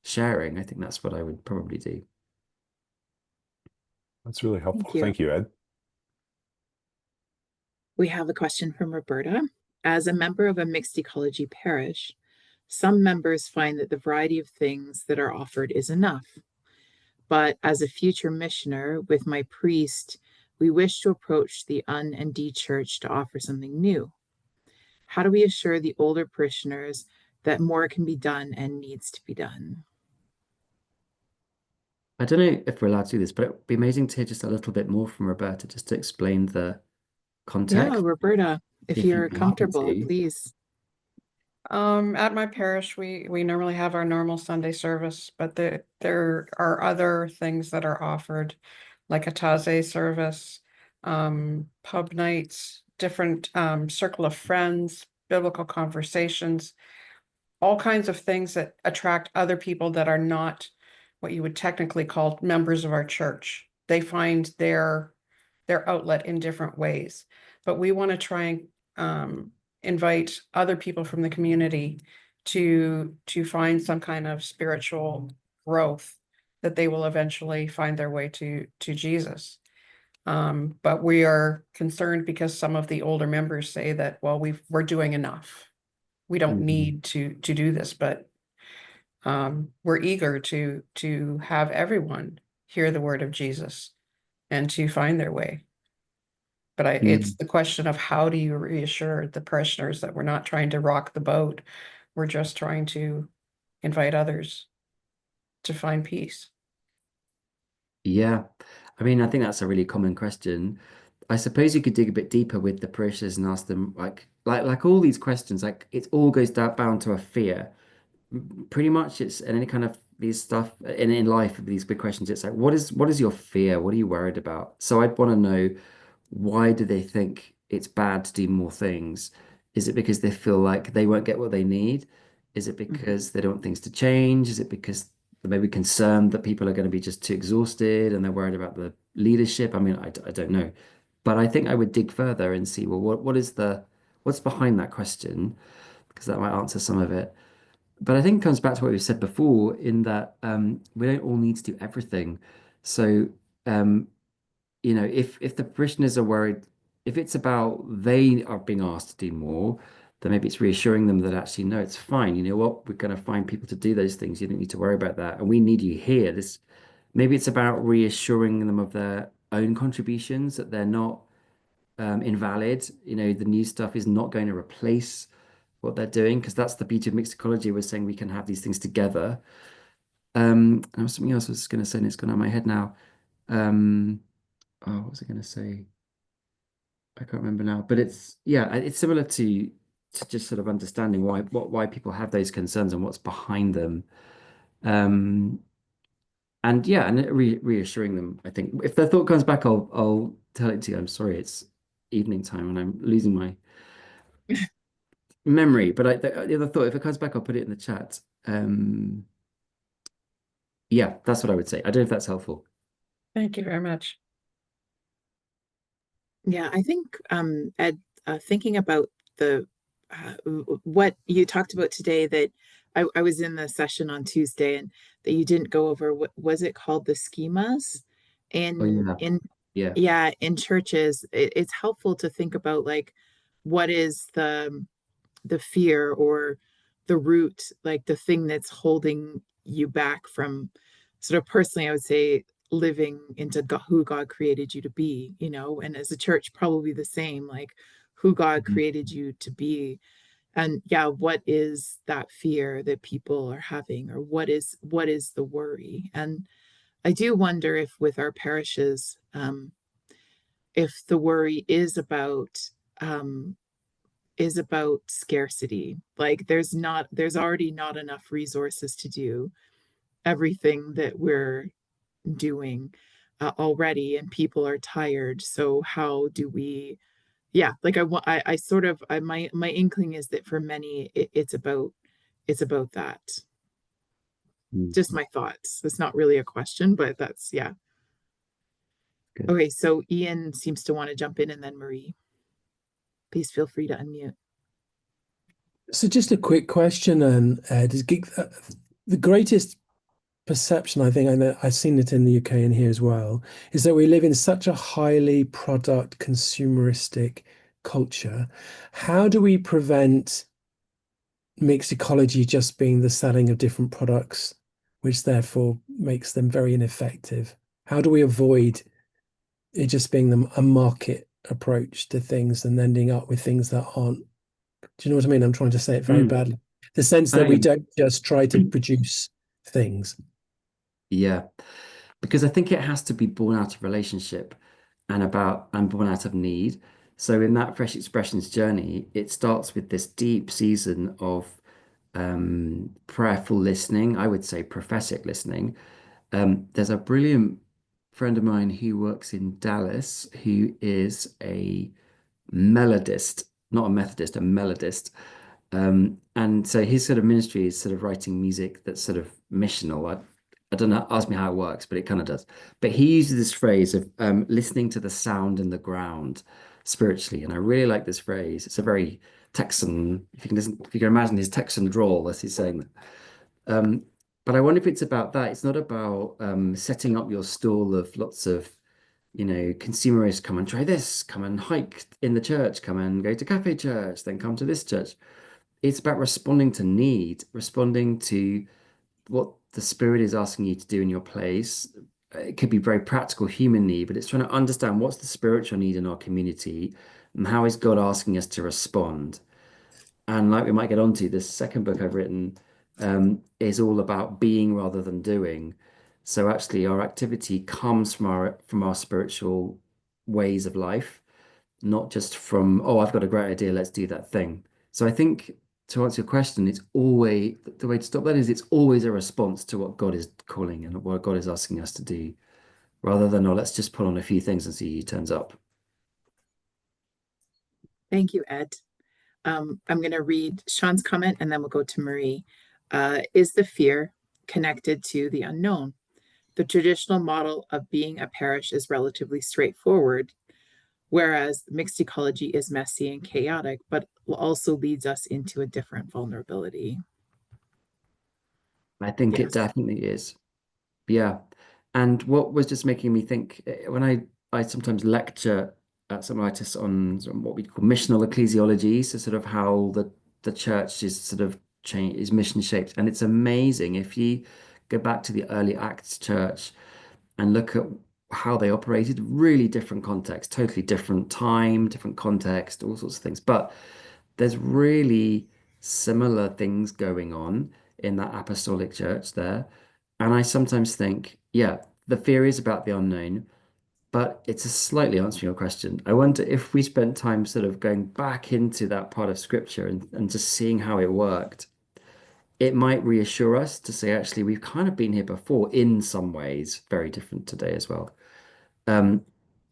sharing. I think that's what I would probably do. That's really helpful. Thank you. Thank you, Ed. We have a question from Roberta. As a member of a mixed ecology parish, some members find that the variety of things that are offered is enough. But as a future missioner with my priest, we wish to approach the Un and D Church to offer something new. How do we assure the older parishioners that more can be done and needs to be done? I don't know if we're allowed to do this, but it'd be amazing to hear just a little bit more from Roberta, just to explain the Yeah, context, Roberta, if if you'd you're be happy comfortable, to. please. At my parish, we normally have our normal Sunday service, but there are other things that are offered, like a taze service, pub nights, different circle of friends, biblical conversations, all kinds of things that attract other people that are not what you would technically call members of our church. They find their outlet in different ways, but we want to try and invite other people from the community to find some kind of spiritual growth that they will eventually find their way to Jesus. But we are concerned because some of the older members say that, well, we're doing enough. We don't need to do this, but we're eager to have everyone hear the word of Jesus and to find their way. But it's the question of how do you reassure the parishioners that we're not trying to rock the boat. We're just trying to invite others to find peace. Yeah. I mean, I think that's a really common question. I suppose you could dig a bit deeper with the parishioners and ask them like all these questions, like it all goes bound to a fear. Pretty much it's and any kind of these stuff in life, these big questions, it's like, what is your fear? What are you worried about? So I'd want to know, why do they think it's bad to do more things? Is it because they feel like they won't get what they need? Is it because they don't want things to change? Is it because they're maybe concerned that people are going to be just too exhausted and they're worried about the leadership? I mean, I don't know. But I think I would dig further and see, well, what's behind that question? Because that might answer some of it. But I think it comes back to what we said before, in that we don't all need to do everything. So um, if the parishioners are worried, if it's about they are being asked to do more, then maybe it's reassuring them that actually, no, it's fine. You know what? We're going to find people to do those things. You don't need to worry about that. And we need you here. Maybe it's about reassuring them of their own contributions, that they're not invalid. The new stuff is not going to replace what they're doing, because that's the beauty of mixed ecology. We're saying we can have these things together. There was something else I was going to say, and it's gone out of my head now. What was I going to say? I can't remember now. But it's similar to just sort of understanding why people have those concerns and what's behind them. And reassuring them. I think if the thought comes back, I'll tell it to you. I'm sorry, it's evening time and I'm losing my memory. But the other thought, if it comes back, I'll put it in the chat. Yeah, that's what I would say. I don't know if that's helpful. Thank you very much. Yeah, I think, Ed, thinking about what you talked about today, that I was in the session on Tuesday, and that you didn't go over, what was it called, the schemas Oh, yeah. in churches. It's helpful to think about, like, what is the fear or the root, like the thing that's holding you back from, sort of personally, I would say, living into who God created you to be, and as a church, probably the same, like who God created you to be. And yeah, what is that fear that people are having, or what is the worry? And I do wonder if with our parishes, if the worry is about scarcity. Like there's already not enough resources to do everything that we're doing already, and people are tired. So how do we? Yeah, like I sort of my inkling is that for many it's about that. Mm, Just my thoughts. It's not really a question, but that's yeah. good. Okay, so Ian seems to want to jump in, and then Marie. Please feel free to unmute. So just a quick question, Ed, the greatest perception, I think, I know I've seen it in the UK and here as well, is that we live in such a highly product consumeristic culture. How do we prevent mixed ecology just being the selling of different products, which therefore makes them very ineffective? How do we avoid it just being a market approach to things and ending up with things that aren't? Do you know what I mean? I'm trying to say it very badly. The sense that we don't just try to produce things. Yeah, because I think it has to be born out of relationship and born out of need. So in that Fresh Expressions journey, it starts with this deep season of prayerful listening, I would say prophetic listening. There's a brilliant friend of mine who works in Dallas who is a melodist, not a Methodist, a melodist. And so his sort of ministry is sort of writing music that's sort of missional. I don't know, ask me how it works, but it kind of does. But he uses this phrase of listening to the sound in the ground spiritually. And I really like this phrase. It's a very Texan, if you can listen, if you can imagine his Texan drawl as he's saying that. But I wonder if it's about that. It's not about setting up your stall of lots of, consumerists, come and try this, come and hike in the church, come and go to cafe church, then come to this church. It's about responding to need, responding to what the Spirit is asking you to do in your place. It could be very practical human need, but it's trying to understand what's the spiritual need in our community and how is God asking us to respond. And like we might get onto, this second book I've written is all about being rather than doing. So actually, our activity comes from our spiritual ways of life, not just from, oh, I've got a great idea, let's do that thing. So I think to answer your question, it's always the way to stop that is it's always a response to what God is calling and what God is asking us to do, rather than, oh, let's just put on a few things and see who turns up. Thank you, Ed. I'm going to read Sean's comment and then we'll go to Marie. Is the fear connected to the unknown? The traditional model of being a parish is relatively straightforward, whereas mixed ecology is messy and chaotic, but also leads us into a different vulnerability. I think it Yes. definitely is. Yeah. And what was just making me think when I sometimes lecture at some artists on sort of what we call missional ecclesiology, so sort of how the church is sort of change is mission shaped. And it's amazing if you go back to the early Acts church and look at how they operated, really different context, totally different time, different context, all sorts of things. But there's really similar things going on in that apostolic church there. And I sometimes think, yeah, the fear is about the unknown, but it's a slightly answering your question. I wonder if we spent time sort of going back into that part of scripture and just seeing how it worked, it might reassure us to say, actually, we've kind of been here before in some ways, very different today as well. And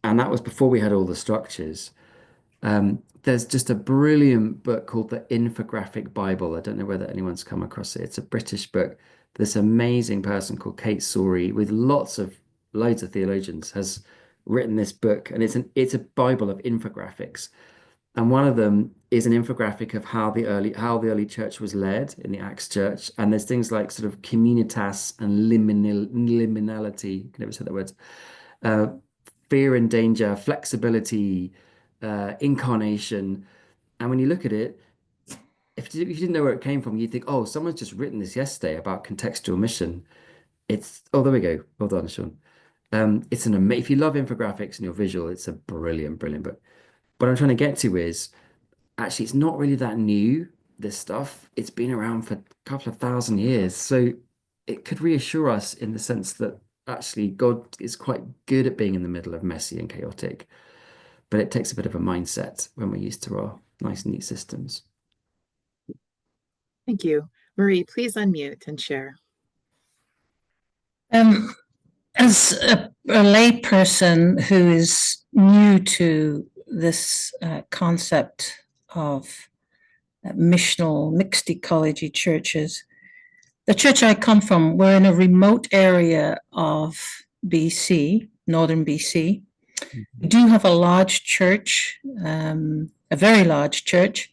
that was before we had all the structures. There's just a brilliant book called The Infographic Bible. I don't know whether anyone's come across it. It's a British book. This amazing person called Kate Sawrey, with loads of theologians, has written this book, and it's a Bible of infographics. And one of them is an infographic of how the early church was led in the Acts church. And there's things like sort of communitas and liminality. I can never say that word. Fear and danger, flexibility, incarnation. And when you look at it, if you didn't know where it came from, you'd think, oh, someone's just written this yesterday about contextual mission. There we go. Well done, Sean. If you love infographics and you're visual, it's a brilliant, brilliant book. What I'm trying to get to is actually, it's not really that new, this stuff. It's been around for a couple of thousand years. So it could reassure us in the sense that actually God is quite good at being in the middle of messy and chaotic, but it takes a bit of a mindset when we're used to our nice, neat systems. Thank you. Marie, please unmute and share. As a lay person who is new to this concept of missional mixed ecology churches, the church I come from, we're in a remote area of BC, northern BC. We do have a large church, a very large church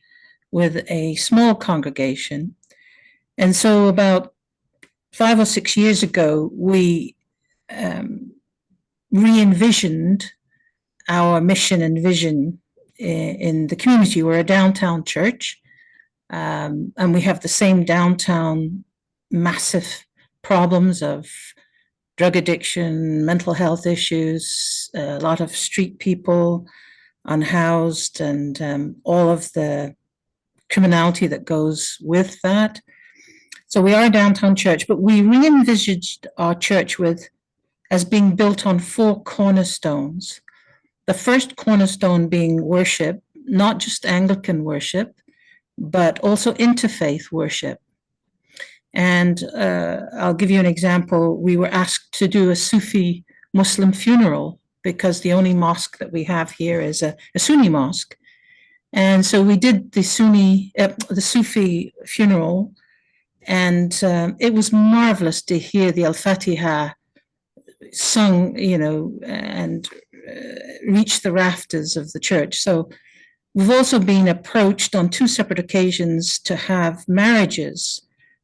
with a small congregation. And so about 5 or 6 years ago, we re-envisioned our mission and vision in the community. We're a downtown church, and we have the same downtown massive problems of drug addiction, mental health issues, a lot of street people, unhoused, and all of the criminality that goes with that. So we are a downtown church, but we re-envisaged our church as being built on 4 cornerstones. The first cornerstone being worship, not just Anglican worship, but also interfaith worship. And I'll give you an example. We were asked to do a Sufi Muslim funeral because the only mosque that we have here is a Sunni mosque. And so we did the Sufi funeral, and it was marvelous to hear the Al-Fatiha sung, and reach the rafters of the church. So we've also been approached on 2 separate occasions to have marriages,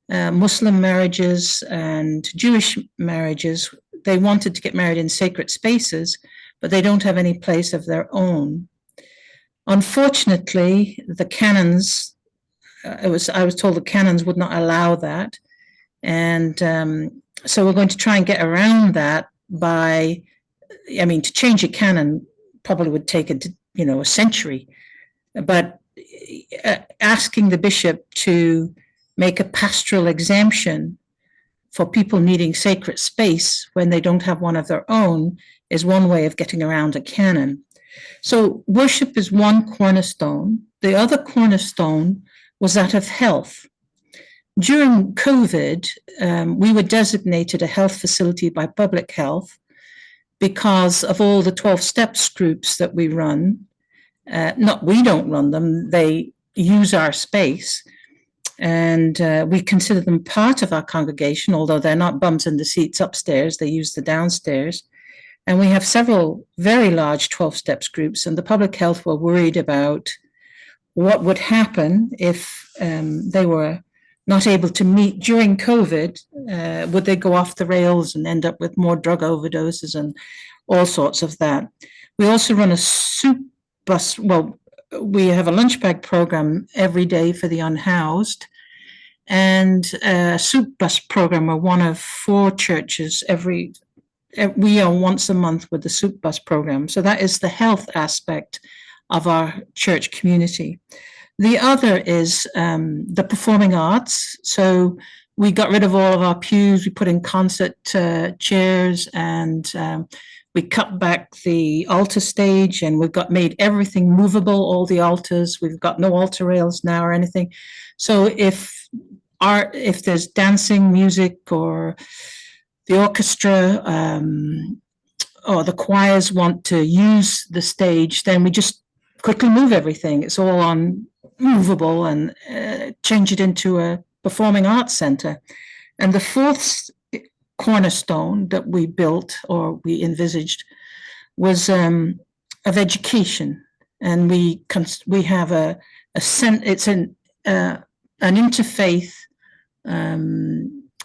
Muslim marriages and Jewish marriages. They wanted to get married in sacred spaces, but they don't have any place of their own. Unfortunately, the canons, I was told the canons would not allow that. And so we're going to try and get around that to change a canon probably would take a century, but asking the bishop to make a pastoral exemption for people needing sacred space when they don't have one of their own is one way of getting around a canon. So worship is one cornerstone. The other cornerstone was that of health. During COVID, we were designated a health facility by public health because of all the 12 steps groups that we run. We don't run them, they use our space. And we consider them part of our congregation, although they're not bums in the seats upstairs, they use the downstairs. And we have several very large 12 steps groups, and the public health were worried about what would happen if they were not able to meet during COVID. Would they go off the rails and end up with more drug overdoses and all sorts of that? We also run a soup bus. Well, we have a lunch bag program every day for the unhoused, and a soup bus program. We're one of 4 churches we are once a month with the soup bus program. So that is the health aspect of our church community. The other is the performing arts. So we got rid of all of our pews, we put in concert chairs, and we cut back the altar stage, and we've made everything movable, all the altars. We've got no altar rails now or anything. So if there's dancing, music, or the orchestra or the choirs want to use the stage, then we just quickly move everything. It's all on movable and change it into a performing arts center. And the 4th cornerstone that we built or we envisaged was of education. And we have it's an interfaith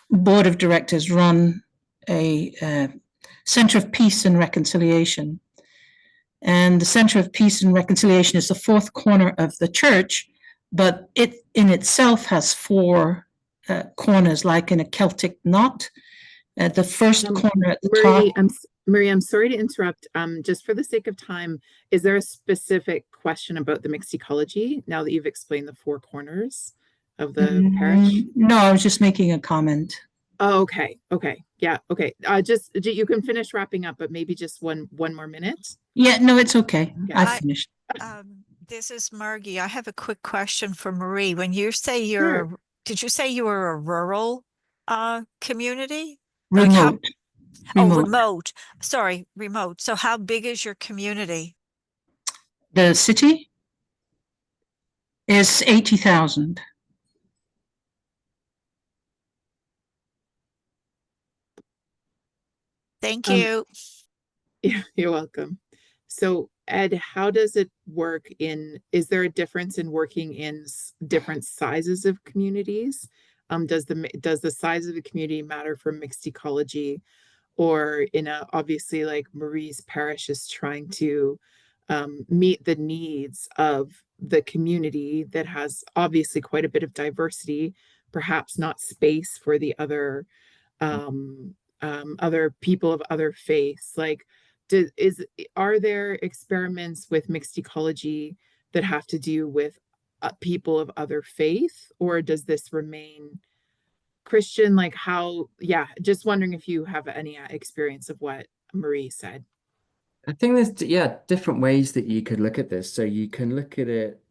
board of directors run a Center of Peace and Reconciliation. And the Center of Peace and Reconciliation is the 4th corner of the church, but it in itself has 4 corners, like in a Celtic knot. The first corner at the top. Marie, I'm sorry to interrupt. Just for the sake of time, is there a specific question about the mixed ecology now that you've explained the 4 corners of the parish? No, I was just making a comment. Oh, okay. Yeah, okay. You can finish wrapping up, but maybe just one more minute. Yeah, no, it's okay. Yeah. I finished. This is Margie. I have a quick question for Marie. When you say Sure. did you say you were a rural community? Remote. Oh, Remote. remote. Sorry, remote. So how big is your community? The city is 80,000. Thank you. Yeah, you're welcome. So Ed, how does it work is there a difference in working in different sizes of communities? Does the size of the community matter for mixed ecology? Or obviously like Marie's parish is trying to meet the needs of the community that has obviously quite a bit of diversity, perhaps not space for the other people of other faiths. Like, are there experiments with mixed ecology that have to do with people of other faith, or does this remain Christian? Like how, yeah, just wondering if you have any experience of what Marie said. I think there's, yeah, different ways that you could look at this. So you can look at it,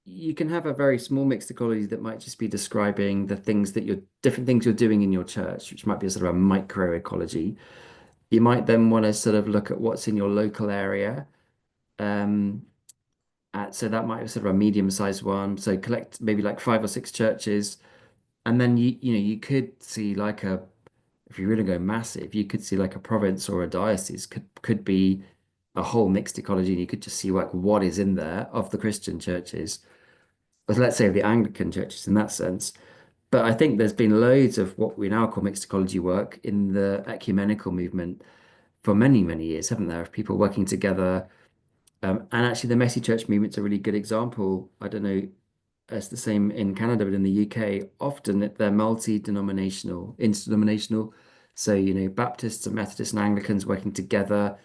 you can have a very small mixed ecology that might just be describing the things that different things you're doing in your church, which might be a sort of a micro ecology. You might then want to sort of look at what's in your local area. So that might be sort of a medium-sized one. So collect maybe like 5 or 6 churches, and then you could see like if you really go massive, you could see like a province or a diocese could be a whole mixed ecology, and you could just see like what is in there of the Christian churches, but let's say the Anglican churches in that sense. But I think there's been loads of what we now call mixed ecology work in the ecumenical movement for many, many years, haven't there, of people working together. And actually, the Messy Church movement's a really good example. I don't know, it's the same in Canada, but in the UK, often they're multi-denominational, interdenominational. So, Baptists and Methodists and Anglicans working together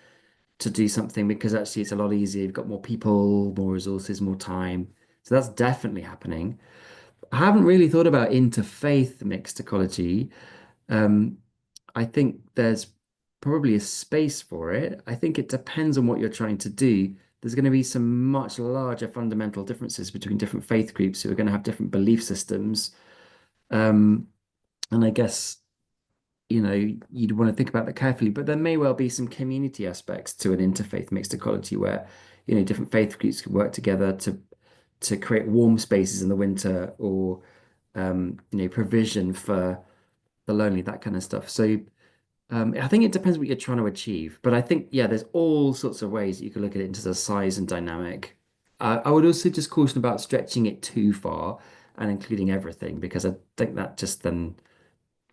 to do something because actually it's a lot easier. You've got more people, more resources, more time. So that's definitely happening. I haven't really thought about interfaith mixed ecology. Um, I think there's probably a space for it. I think it depends on what you're trying to do. There's going to be some much larger fundamental differences between different faith groups who are going to have different belief systems. And I guess, you'd want to think about that carefully, but there may well be some community aspects to an interfaith mixed ecology where, different faith groups can work together to create warm spaces in the winter or, provision for the lonely, that kind of stuff. So I think it depends what you're trying to achieve, but I think, yeah, there's all sorts of ways that you can look at it into the size and dynamic. I would also just caution about stretching it too far and including everything, because I think that just then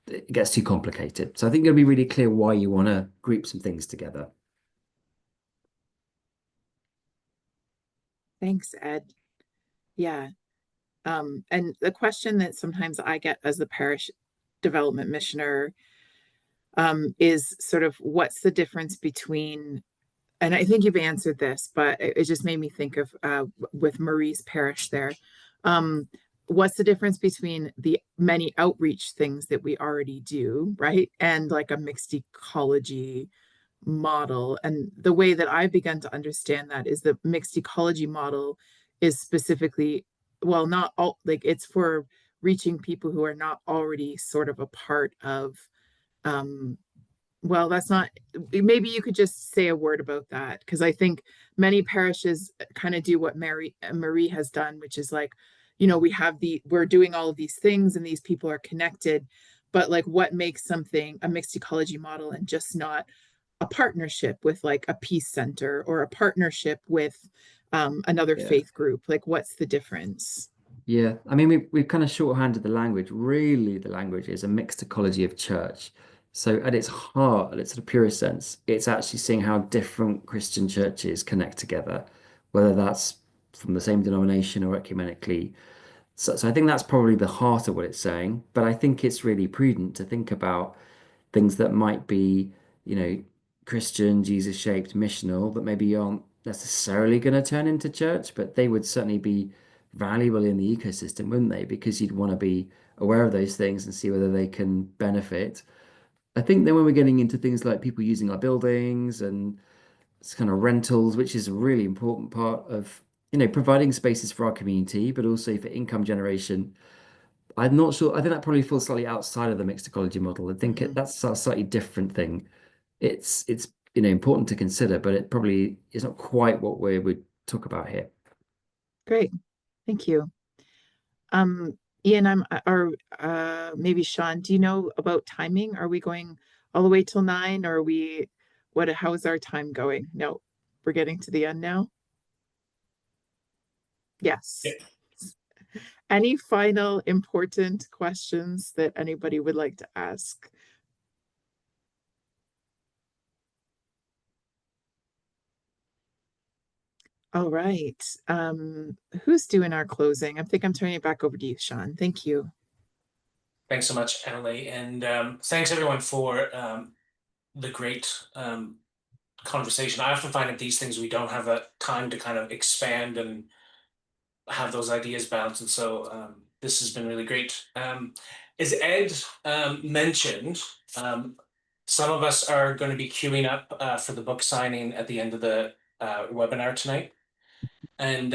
it gets too complicated. So I think you'll be really clear why you want to group some things together. Thanks, Ed. Yeah. And the question that sometimes I get as the parish development missioner is sort of what's the difference between, and I think you've answered this, but it just made me think of with Marie's parish there. What's the difference between the many outreach things that we already do, right? And like a mixed ecology model. And the way that I've begun to understand that is the mixed ecology model is specifically, well, not all, like it's for reaching people who are not already sort of a part of well, that's not, maybe you could just say a word about that, because I think many parishes kind of do what Marie has done, which is like, we're doing all of these things and these people are connected, but like what makes something a mixed ecology model and just not a partnership with like a peace center or a partnership with another faith group? Like, what's the difference? Yeah, I mean, we've kind of shorthanded the language. Really, the language is a mixed ecology of church. So at its heart, at its sort of purest sense, it's actually seeing how different Christian churches connect together, whether that's from the same denomination or ecumenically. So I think that's probably the heart of what it's saying. But I think it's really prudent to think about things that might be, Christian, Jesus-shaped, missional, that maybe aren't necessarily going to turn into church, but they would certainly be valuable in the ecosystem, wouldn't they? Because you'd want to be aware of those things and see whether they can benefit. I think then when we're getting into things like people using our buildings and it's kind of rentals, which is a really important part of, providing spaces for our community, but also for income generation. I'm not sure. I think that probably falls slightly outside of the mixed ecology model. I think that's a slightly different thing. It's important to consider, but it probably is not quite what we would talk about here. Great, thank you. Ian, or maybe Sean, do you know about timing? Are we going all the way till 9, or are we, how is our time going? No, we're getting to the end now. Yes. Yeah. Any final important questions that anybody would like to ask? All right. Who's doing our closing? I think I'm turning it back over to you, Sean. Thank you. Thanks so much, Emily, and thanks everyone for the great conversation. I often find at these things we don't have a time to kind of expand and have those ideas bounce, and so this has been really great. As Ed mentioned, some of us are going to be queuing up for the book signing at the end of the webinar tonight. And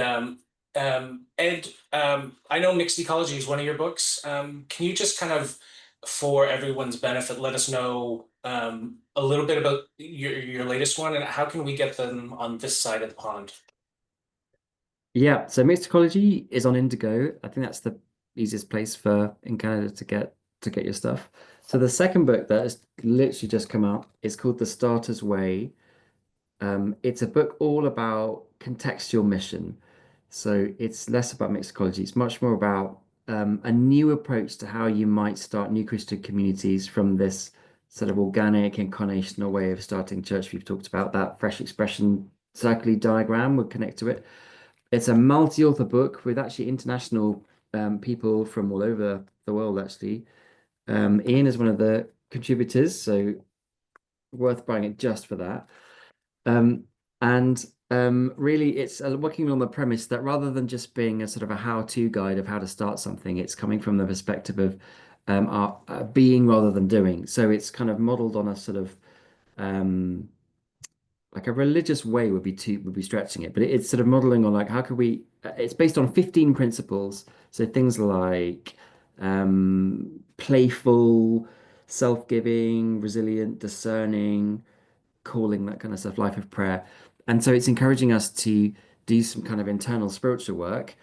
Ed, I know Mixed Ecology is one of your books. Can you just kind of, for everyone's benefit, let us know a little bit about your latest one and how can we get them on this side of the pond? Yeah, so Mixed Ecology is on Indigo. I think that's the easiest place in Canada to get your stuff. So the second book that has literally just come out is called The Starter's Way. It's a book all about contextual mission. So it's less about mixed ecology. It's much more about a new approach to how you might start new Christian communities from this sort of organic incarnational way of starting church. We've talked about that fresh expression circular diagram would connect to it. It's a multi-author book with actually international people from all over the world, actually. Ian is one of the contributors, so worth buying it just for that. Really, it's working on the premise that rather than just being a sort of a how-to guide of how to start something, it's coming from the perspective of our being rather than doing. So it's kind of modeled on a sort of like a religious way would be stretching it, but it's sort of modeling on like how could we? It's based on 15 principles. So things like playful, self-giving, resilient, discerning, calling, that kind of stuff, life of prayer. And so it's encouraging us to do some kind of internal spiritual work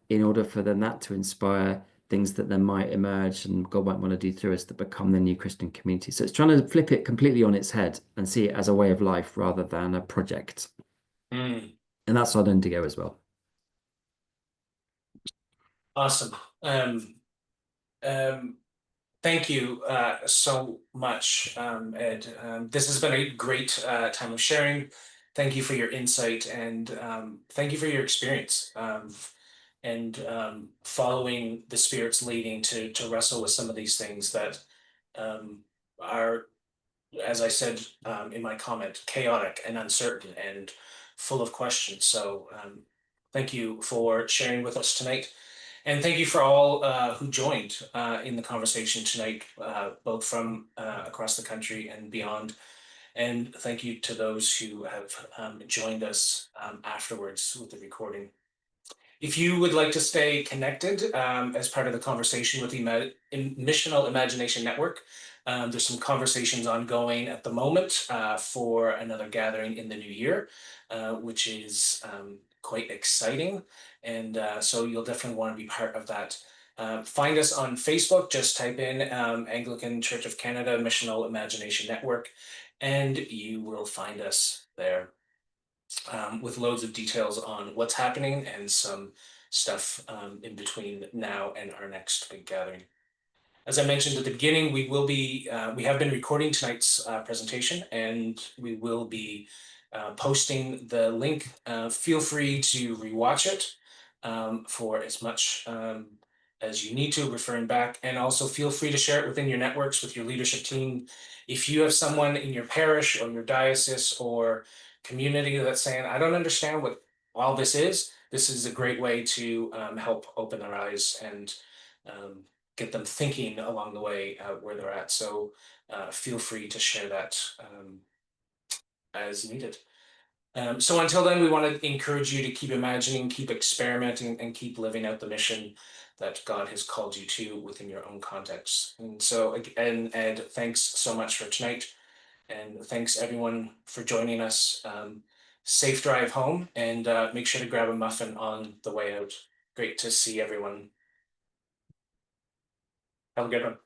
in order for then that to inspire things that then might emerge and God might want to do through us that become the new Christian community. So it's trying to flip it completely on its head and see it as a way of life rather than a project. And that's on Indigo as well. Awesome. Thank you so much, Ed. This has been a great time of sharing. Thank you for your insight and thank you for your experience and following the Spirit's leading to wrestle with some of these things that are, as I said in my comment, chaotic and uncertain and full of questions. So thank you for sharing with us tonight. And thank you for all who joined in the conversation tonight, both from across the country and beyond. And thank you to those who have joined us afterwards with the recording. If you would like to stay connected as part of the conversation with the Missional Imagination Network, there's some conversations ongoing at the moment for another gathering in the new year, which is quite exciting. And so you'll definitely want to be part of that. Find us on Facebook, just type in Anglican Church of Canada Missional Imagination Network, and you will find us there. With loads of details on what's happening and some stuff in between now and our next big gathering. As I mentioned at the beginning, we have been recording tonight's presentation and we will be posting the link. Feel free to rewatch it for as much as you need to, referring back, and also feel free to share it within your networks with your leadership team. If you have someone in your parish or your diocese or community that's saying, I don't understand what all this is a great way to help open their eyes and get them thinking along the way where they're at. So feel free to share that as needed. So until then, we want to encourage you to keep imagining, keep experimenting, and keep living out the mission that God has called you to within your own context. And so again, Ed, thanks so much for tonight. And thanks everyone for joining us. Safe drive home, and make sure to grab a muffin on the way out. Great to see everyone. Have a good one.